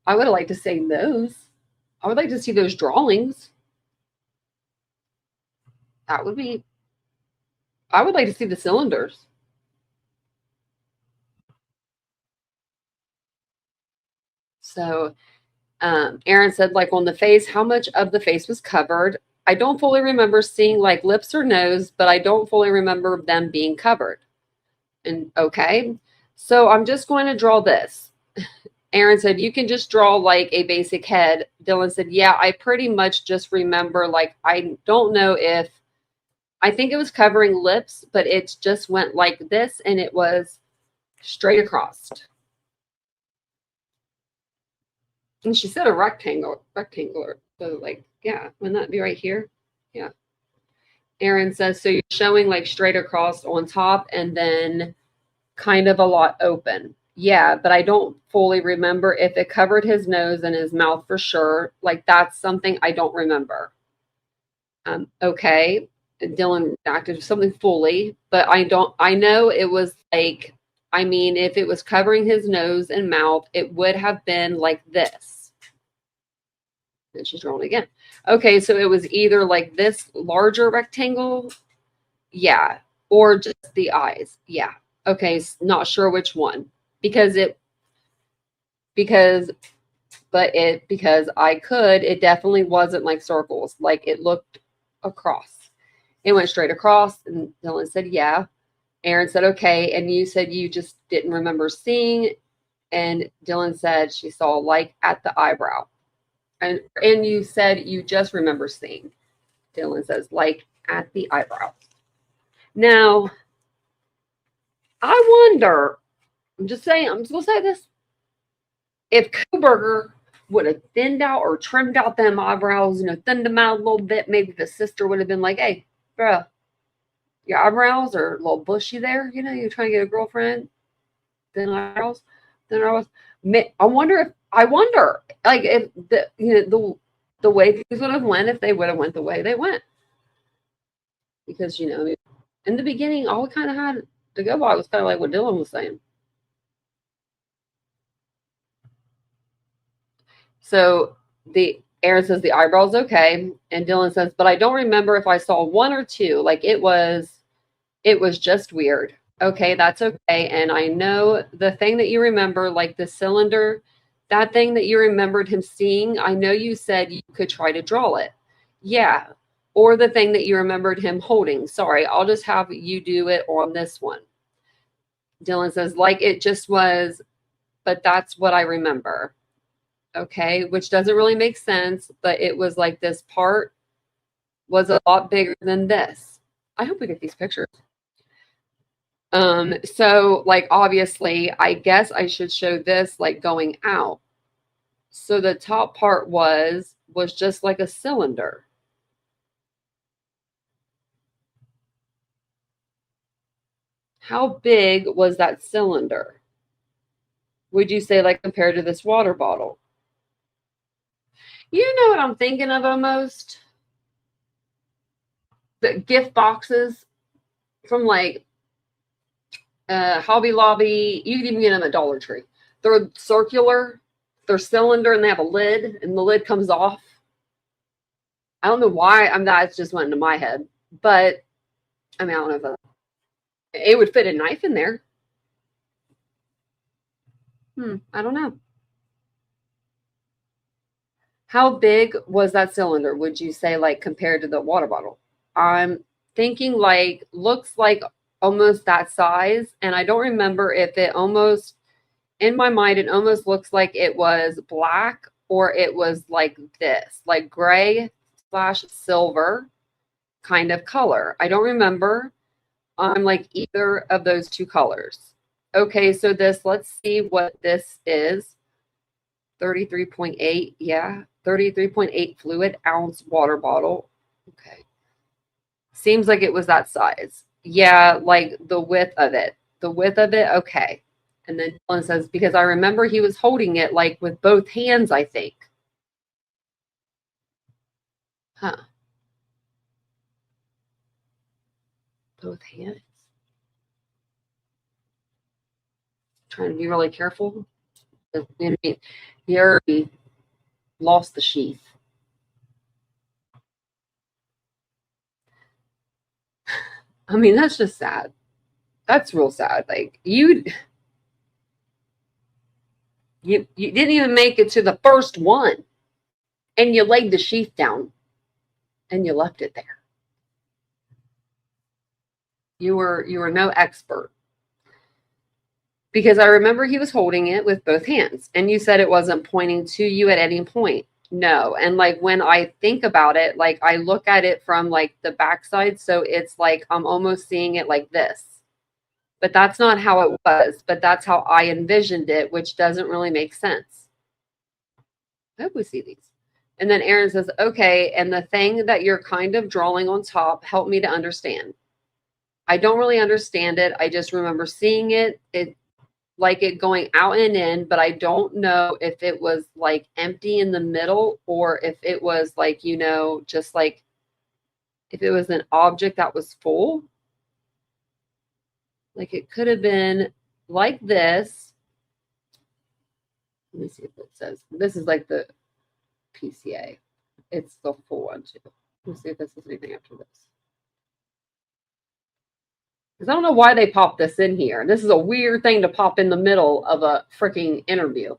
I would have liked to see those. I would like to see those drawings. That would be. I would like to see the cylinders. So, Aaron said, like on the face, how much of the face was covered? I don't fully remember seeing like lips or nose, but I don't fully remember them being covered. And okay, so I'm just going to draw this. Aaron said, you can just draw like a basic head. Dylan said, yeah, I pretty much just remember, like, I don't know if, I think it was covering lips, but it just went like this and it was straight across. And she said a rectangular. So like, yeah, wouldn't that be right here? Yeah. Aaron says, so you're showing like straight across on top and then kind of a lot open. Yeah, but I don't fully remember if it covered his nose and his mouth for sure. Like that's something I don't remember. Okay. Dylan acted something fully, but I know it was like, I mean, if it was covering his nose and mouth, it would have been like this. And she's drawing again. Okay, so it was either like this larger rectangle, yeah, or just the eyes, yeah. Okay, not sure which one because it definitely wasn't like circles. Like it looked across. It went straight across, and Dylan said, yeah. Aaron said, okay. And you said you just didn't remember seeing. And Dylan said she saw like at the eyebrow. And you said you just remember seeing. Dylan says, like at the eyebrow. Now, I wonder, I'm just going to say this. If Koberger would have thinned out or trimmed out them eyebrows, thinned them out a little bit, maybe the sister would have been like, hey, bro, your eyebrows are a little bushy there. You're trying to get a girlfriend. Thin eyebrows. I wonder, like, if the way things would have went if they would have went the way they went. Because, in the beginning, all we kind of had to go by was kind of like what Dylan was saying. So Aaron says the eyebrows okay, and Dylan says, but I don't remember if I saw one or two. Like it was It was just weird. Okay, that's okay. And I know the thing that you remember, like the cylinder, that thing that you remembered him seeing, I know you said you could try to draw it. Yeah. Or the thing that you remembered him holding. Sorry, I'll just have you do it on this one. Dylan says, like it just was, but that's what I remember. Okay, which doesn't really make sense, but it was like this part was a lot bigger than this. I hope we get these pictures. So like obviously, I guess I should show this like going out. So the top part was just like a cylinder. How big was that cylinder? Would you say like compared to this water bottle? You know what I'm thinking of almost? The gift boxes from like Hobby Lobby. You can even get them at Dollar Tree. They're circular, they're cylinder, and they have a lid, and the lid comes off. I don't know why. That just went into my head, but I mean, I don't know if it would fit a knife in there. I don't know. How big was that cylinder? Would you say like compared to the water bottle? I'm thinking like looks like almost that size, and I don't remember if it almost in my mind it almost looks like it was black or it was like this, like gray / silver kind of color. I don't remember. I'm like either of those two colors. Okay, so let's see what this is. 33.8, yeah, 33.8 fluid ounce water bottle. Okay. Seems like it was that size. Yeah, like the width of it. The width of it, okay. And then Dylan says, because I remember he was holding it like with both hands, I think. Huh. Both hands. Trying to be really careful. He already lost the sheath. I mean, that's just sad. That's real sad. Like you didn't even make it to the first one, and you laid the sheath down, and you left it there. You were no expert. Because I remember he was holding it with both hands, and you said it wasn't pointing to you at any point. No. And like when I think about it, like I look at it from like the backside, so it's like I'm almost seeing it like this. But that's not how it was, but that's how I envisioned it, which doesn't really make sense. I hope we see these. And then Aaron says, okay, and the thing that you're kind of drawing on top, help me to understand. I don't really understand it. I just remember seeing it. Like it going out and in, but I don't know if it was like empty in the middle or if it was like, just like if it was an object that was full. Like it could have been like this. Let me see if it says this is like the PCA. It's the full one too. Let's see if this is anything after this. Because I don't know why they popped this in here. This is a weird thing to pop in the middle of a freaking interview.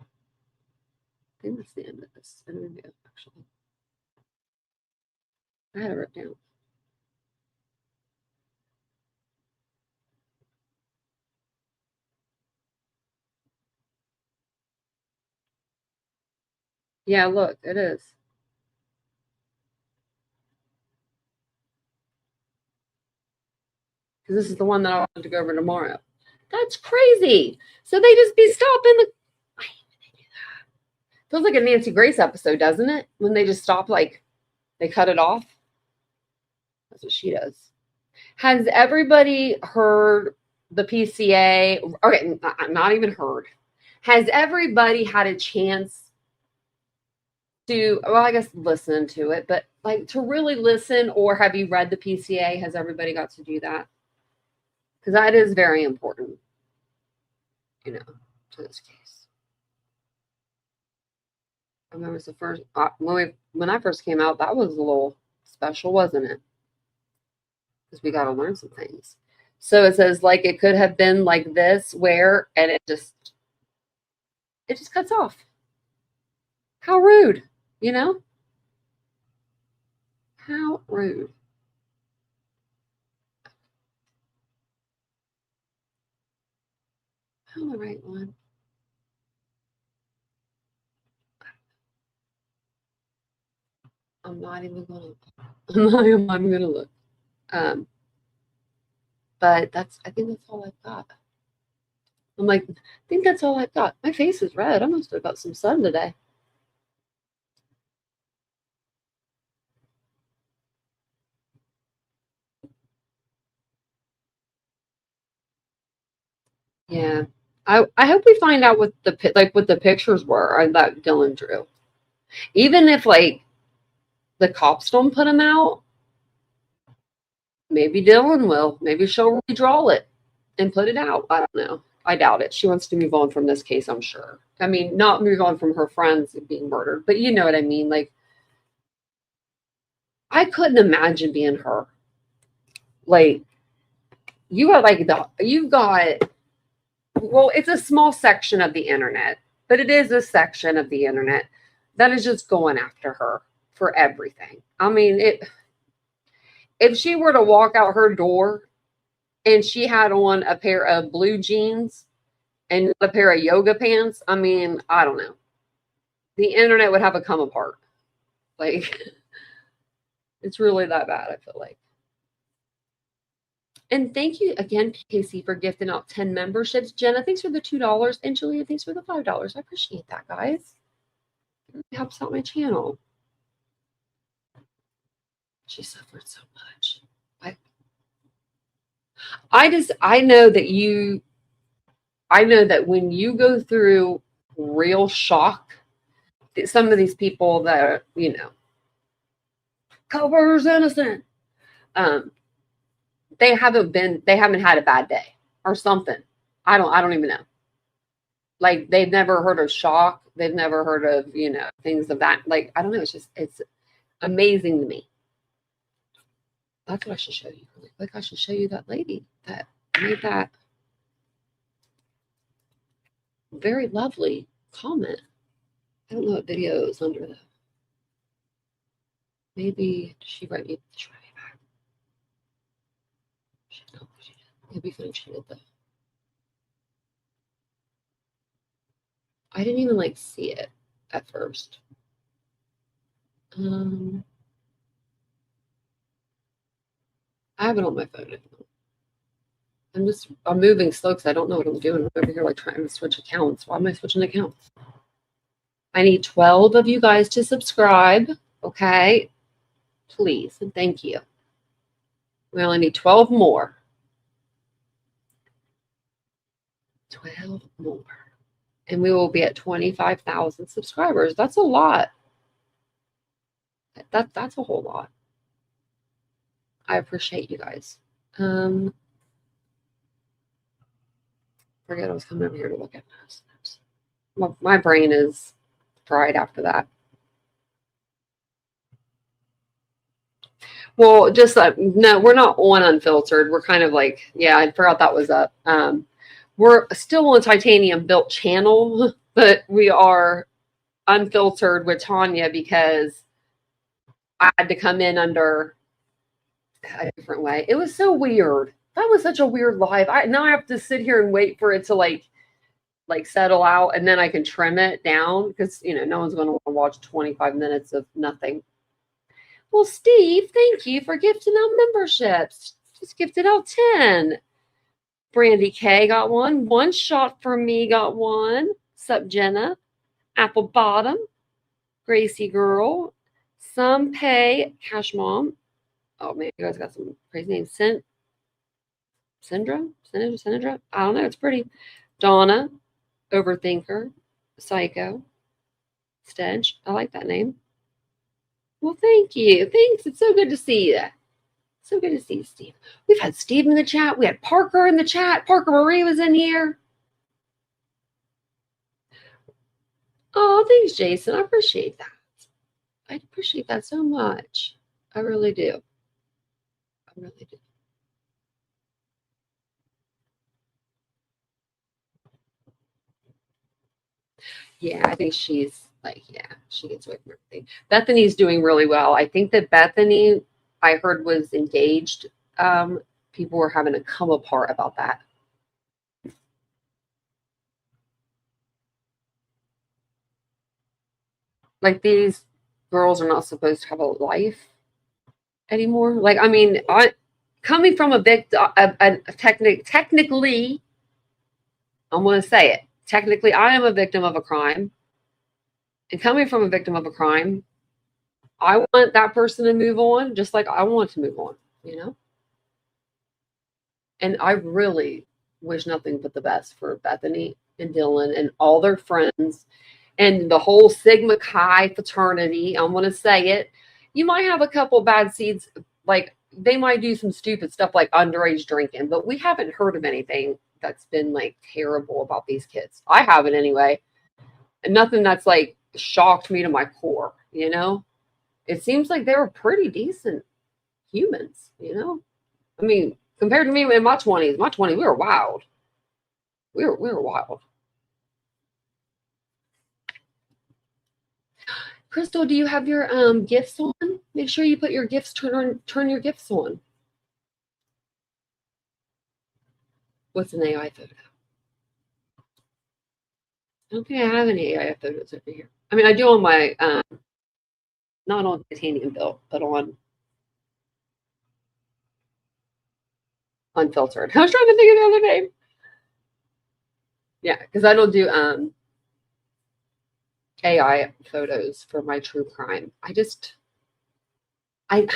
I think that's the end of this interview, actually. I had it written down. Yeah, look, it is. Because this is the one that I want to go over tomorrow. That's crazy. So they just be stopping the. I hate when they do that. Feels like a Nancy Grace episode, doesn't it? When they just stop, like they cut it off. That's what she does. Has everybody heard the PCA? Okay, not even heard. Has everybody had a chance to, well, I guess listen to it, but like to really listen, or have you read the PCA? Has everybody got to do that? Because that is very important, to this case. I remember it was the first when I first came out. That was a little special, wasn't it? Because we got to learn some things. So it says like it could have been like this, where, and it just cuts off. How rude, you know? How rude. Found the right one. I'm not even gonna. I'm not even gonna look. Um, but I think that's all I've got. I'm like, I think that's all I've got. My face is red. I must have got some sun today. Yeah. I hope we find out what the pictures were that Dylan drew. Even if like the cops don't put them out, maybe Dylan will. Maybe she'll redraw it and put it out. I don't know. I doubt it. She wants to move on from this case, I'm sure. I mean, not move on from her friends being murdered, but you know what I mean. Like, I couldn't imagine being her. Like, you've got, well, it's a small section of the internet, but it is a section of the internet that is just going after her for everything. I mean, if she were to walk out her door and she had on a pair of blue jeans and a pair of yoga pants, I mean, I don't know. The internet would have a come apart. Like, it's really that bad, I feel like. And thank you again, Casey, for gifting out 10 memberships. Jenna, thanks for the $2. And Julia, thanks for the $5. I appreciate that, guys. It really helps out my channel. She suffered so much. I know that when you go through real shock, some of these people that, Culver's innocent, they haven't had a bad day or something. I don't even know. Like, they've never heard of shock. They've never heard of, things of that. Like, I don't know. It's amazing to me. That's what I should show you. Like, I should show you that lady that made that very lovely comment. I don't know what video is under though. Maybe she write me back. It'd be fun if she did though. I didn't even like see it at first. I have it on my phone. I'm moving slow because I don't know what I'm doing. I'm over here like trying to switch accounts. Why am I switching accounts? I need 12 of you guys to subscribe. Okay. Please and thank you. We only need 12 more. 12 more. And we will be at 25,000 subscribers. That's a lot. That's a whole lot. I appreciate you guys. Forget I was coming over here to look at this. My brain is fried after that. Well, just no, we're not on Unfiltered. We're kind of like, yeah, I forgot that was up. We're still on Titanium Built channel, but we are Unfiltered with Tanya because I had to come in under a different way. It was so weird. That was such a weird live. Now I have to sit here and wait for it to like settle out, and then I can trim it down because no one's going to want to watch 25 minutes of nothing. Well, Steve, thank you for gifting out memberships. Just gifted out 10. Brandy K got one. One Shot for Me got one. Sup, Jenna. Apple Bottom. Gracie Girl. Some Pay. Cash Mom. Oh, man, you guys got some crazy names. Syndra? I don't know. It's pretty. Donna. Overthinker. Psycho. Stench. I like that name. Well, thank you. Thanks. It's so good to see you. So good to see you, Steve. We've had Steve in the chat. We had Parker in the chat. Parker Marie was in here. Oh, thanks, Jason. I appreciate that. I appreciate that so much. I really do. I really do. Yeah, I think she's like, yeah, she gets away from everything. Bethany's doing really well. I think that Bethany, I heard, was engaged. Um, People were having to come apart about that. Like these girls are not supposed to have a life anymore. Like, I mean, I coming from a victim, technically, I'm going to say it. Technically, I am a victim of a crime, and coming from a victim of a crime, I want that person to move on, just like I want to move on. You know, and I really wish nothing but the best for Bethany and Dylan and all their friends and the whole Sigma Chi fraternity. I'm going to say it. You might have a couple bad seeds, like they might do some stupid stuff like underage drinking, but we haven't heard of anything that's been like terrible about these kids. I haven't anyway. And nothing that's like shocked me to my core, you know? It seems like they were pretty decent humans, you know? I mean, compared to me in my 20s, we were wild. We were wild. Crystal, do you have your gifts on? Make sure you put your gifts turn your gifts on. What's an AI photo? I don't think I have any AI photos over here. I mean, I do on my not on titanium built, but on unfiltered. I was trying to think of the other name. Yeah, because I don't do AI photos for my true crime. I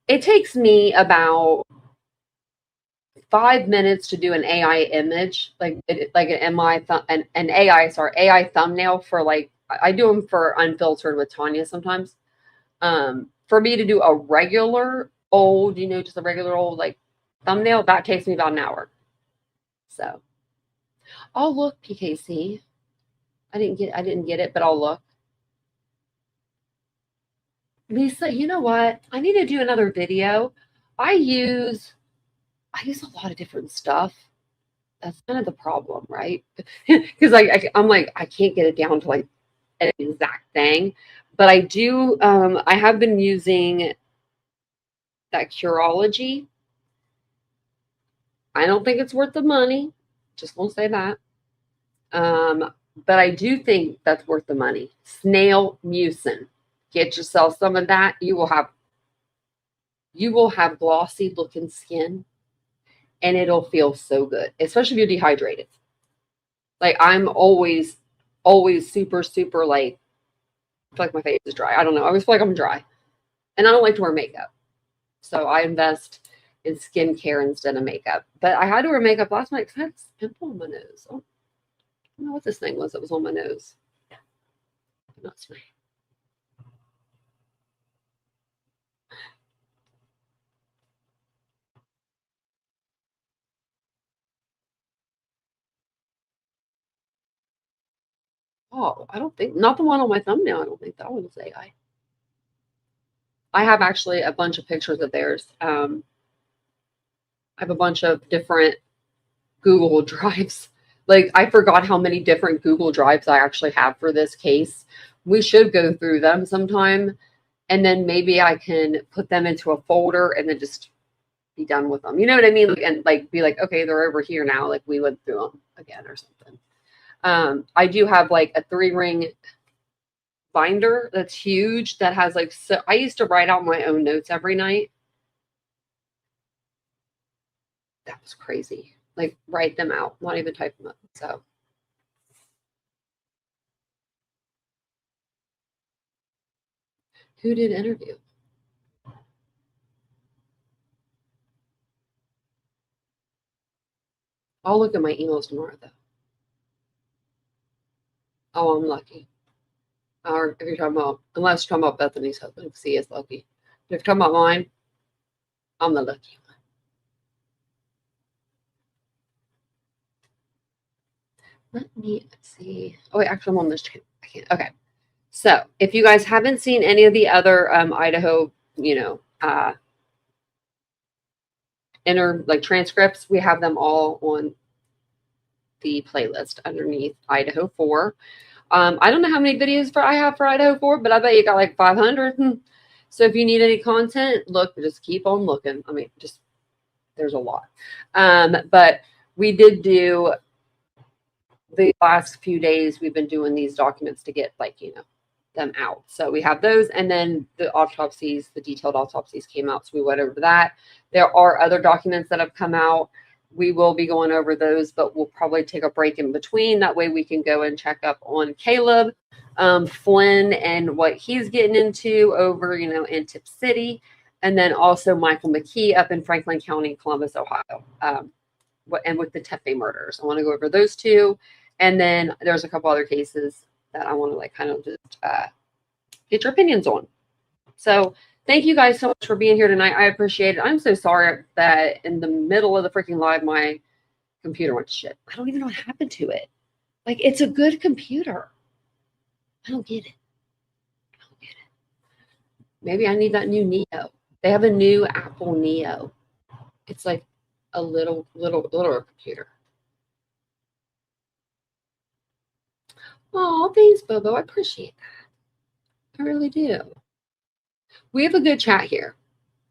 it takes me about 5 minutes to do an AI image, like an MI an AI AI thumbnail for like I do them for unfiltered with Tanya sometimes. For me to do a regular old, just a regular old like thumbnail, that takes me about an hour. So, I'll look, PKC. I didn't get it, but I'll look. Lisa, you know what? I need to do another video. I use I use a lot of different stuff. That's kind of the problem, right? Because I'm like I can't get it down to like an exact thing, but I do. I have been using that Curology. I don't think it's worth the money. Just won't say that. But I do think that's worth the money. Snail mucin. Get yourself some of that. You will have glossy looking skin, and it'll feel so good, especially if you're dehydrated. Like I'm always super super like I feel like my face is dry. I don't know. I always feel like I'm dry, and I don't like to wear makeup, so I invest in skincare instead of makeup. But I had to wear makeup last night because I had this pimple on my nose. Oh, I don't know what this thing was that was on my nose. That's me. Oh, I don't think not the one on my thumbnail. I don't think that one was AI. I have actually a bunch of pictures of theirs. I have a bunch of different Google Drives. Like I forgot how many different Google Drives I actually have for this case. We should go through them sometime, and then maybe I can put them into a folder and then just be done with them. You know what I mean? Like, and like be like, okay, they're over here now. Like we went through them again or something. I do have like a 3-ring binder that's huge that has like so I used to write out my own notes every night. That was crazy. Like write them out, not even type them up. So who did interview? I'll look at my emails tomorrow though. Oh, I'm lucky. Or if you're talking about unless you're talking about Bethany's husband, because he is lucky. If you're talking about mine, I'm the lucky one. Let me see. Oh, wait, actually, I'm on this channel. I can't. Okay. So if you guys haven't seen any of the other Idaho, transcripts, we have them all on the playlist underneath Idaho 4. I don't know how many videos I have for Idaho 4, but I bet you got like 500. So if you need any content, just keep on looking. I mean, there's a lot. But we did do the last few days, we've been doing these documents to get them out. So we have those, and then the autopsies, the detailed autopsies came out, so we went over that. There are other documents that have come out. We will be going over those, but we'll probably take a break in between. That way we can go and check up on Caleb Flynn and what he's getting into over, in Tip City. And then also Michael McKee up in Franklin County, Columbus, Ohio. And with the Tefe murders. I want to go over those two. And then there's a couple other cases that I want to kind of just get your opinions on. So thank you guys so much for being here tonight. I appreciate it. I'm so sorry that in the middle of the freaking live, my computer went to shit. I don't even know what happened to it. Like, it's a good computer. I don't get it. Maybe I need that new Neo. They have a new Apple Neo. It's like a littler computer. Oh, thanks, Bobo. I appreciate that. I really do. We have a good chat here.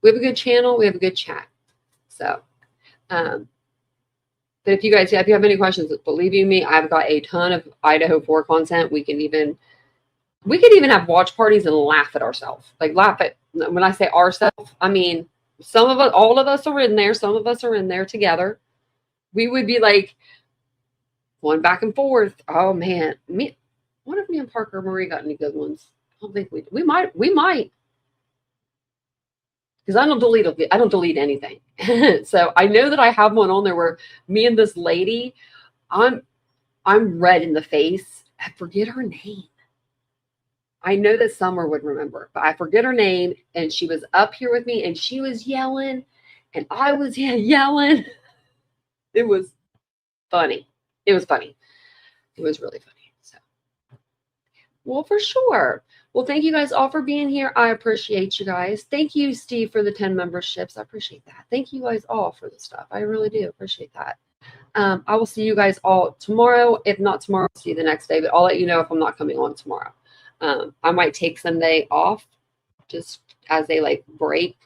We have a good channel. We have a good chat. So, but if you have any questions, believe you me, I've got a ton of Idaho 4 content. We could even have watch parties and laugh at ourselves. When I say ourselves, I mean, all of us are in there. Some of us are in there together. We would be like going back and forth. Oh man, what if me and Parker Marie got any good ones? I don't think we might, because I don't delete anything. So I know that I have one on there where me and this lady, I'm red in the face. I forget her name. I know that Summer would remember, but I forget her name. And she was up here with me, and she was yelling, and I was yelling. It was funny. It was funny. It was really funny. So, well, for sure. Well, thank you guys all for being here. I appreciate you guys. Thank you, Steve, for the 10 memberships. I appreciate that. Thank you guys all for the stuff. I really do appreciate that. I will see you guys all tomorrow. If not tomorrow, I'll see you the next day. But I'll let you know if I'm not coming on tomorrow. I might take Sunday off just as a break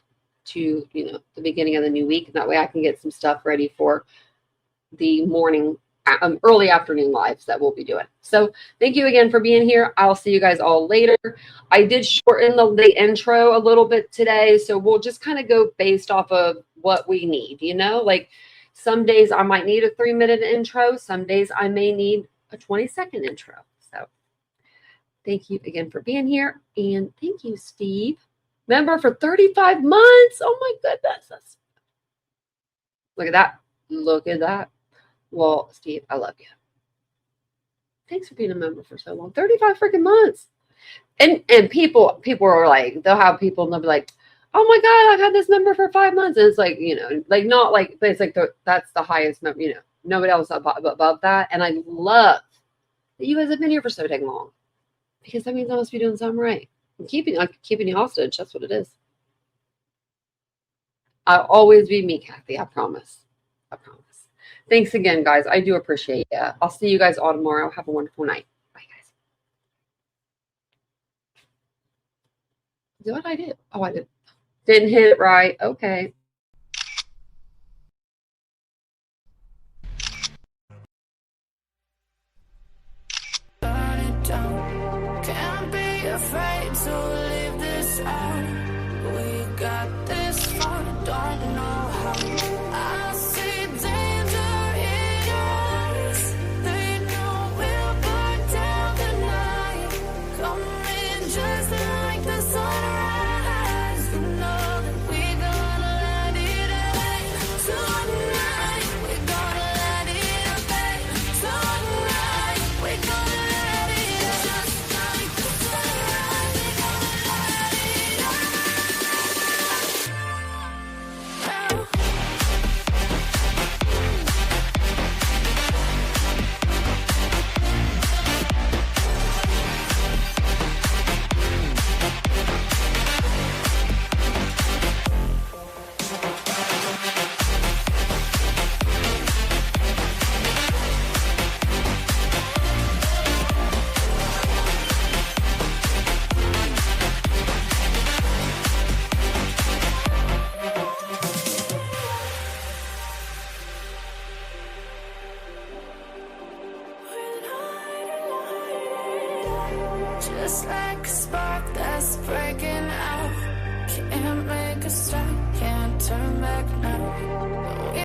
to, the beginning of the new week. And that way I can get some stuff ready for the morning, early afternoon lives that we'll be doing. So thank you again for being here. I'll see you guys all later. I did shorten the intro a little bit today. So we'll just kind of go based off of what we need, some days I might need a 3-minute intro. Some days I may need a 20-second intro. So thank you again for being here. And thank you, Steve. Member for 35 months. Oh my goodness. Look at that. Look at that. Well, Steve, I love you. Thanks for being a member for so long. 35 freaking months. And people are like, they'll have people and they'll be like, oh my God, I've had this member for 5 months. And it's but it's that's the highest number, nobody else above that. And I love that you guys have been here for so dang long, because that means I must be doing something right. I'm keeping you hostage. That's what it is. I'll always be me, Kathy. I promise. Thanks again, guys. I do appreciate it. I'll see you guys all tomorrow. Have a wonderful night. Bye, guys. What did I do? Oh, I didn't hit it right. Okay. Burn it down. Can't be afraid to leave this out. We got this far, don't know how. I see danger in us. They know we'll burn down the night. Coming just like the sunrise. You know that we're gonna let it out. Tonight, we're gonna let it out. Tonight, we're gonna let it out. Just like the sunrise, we're gonna let it out. just like a spark that's breaking out. Can't make a stop, can't turn back now.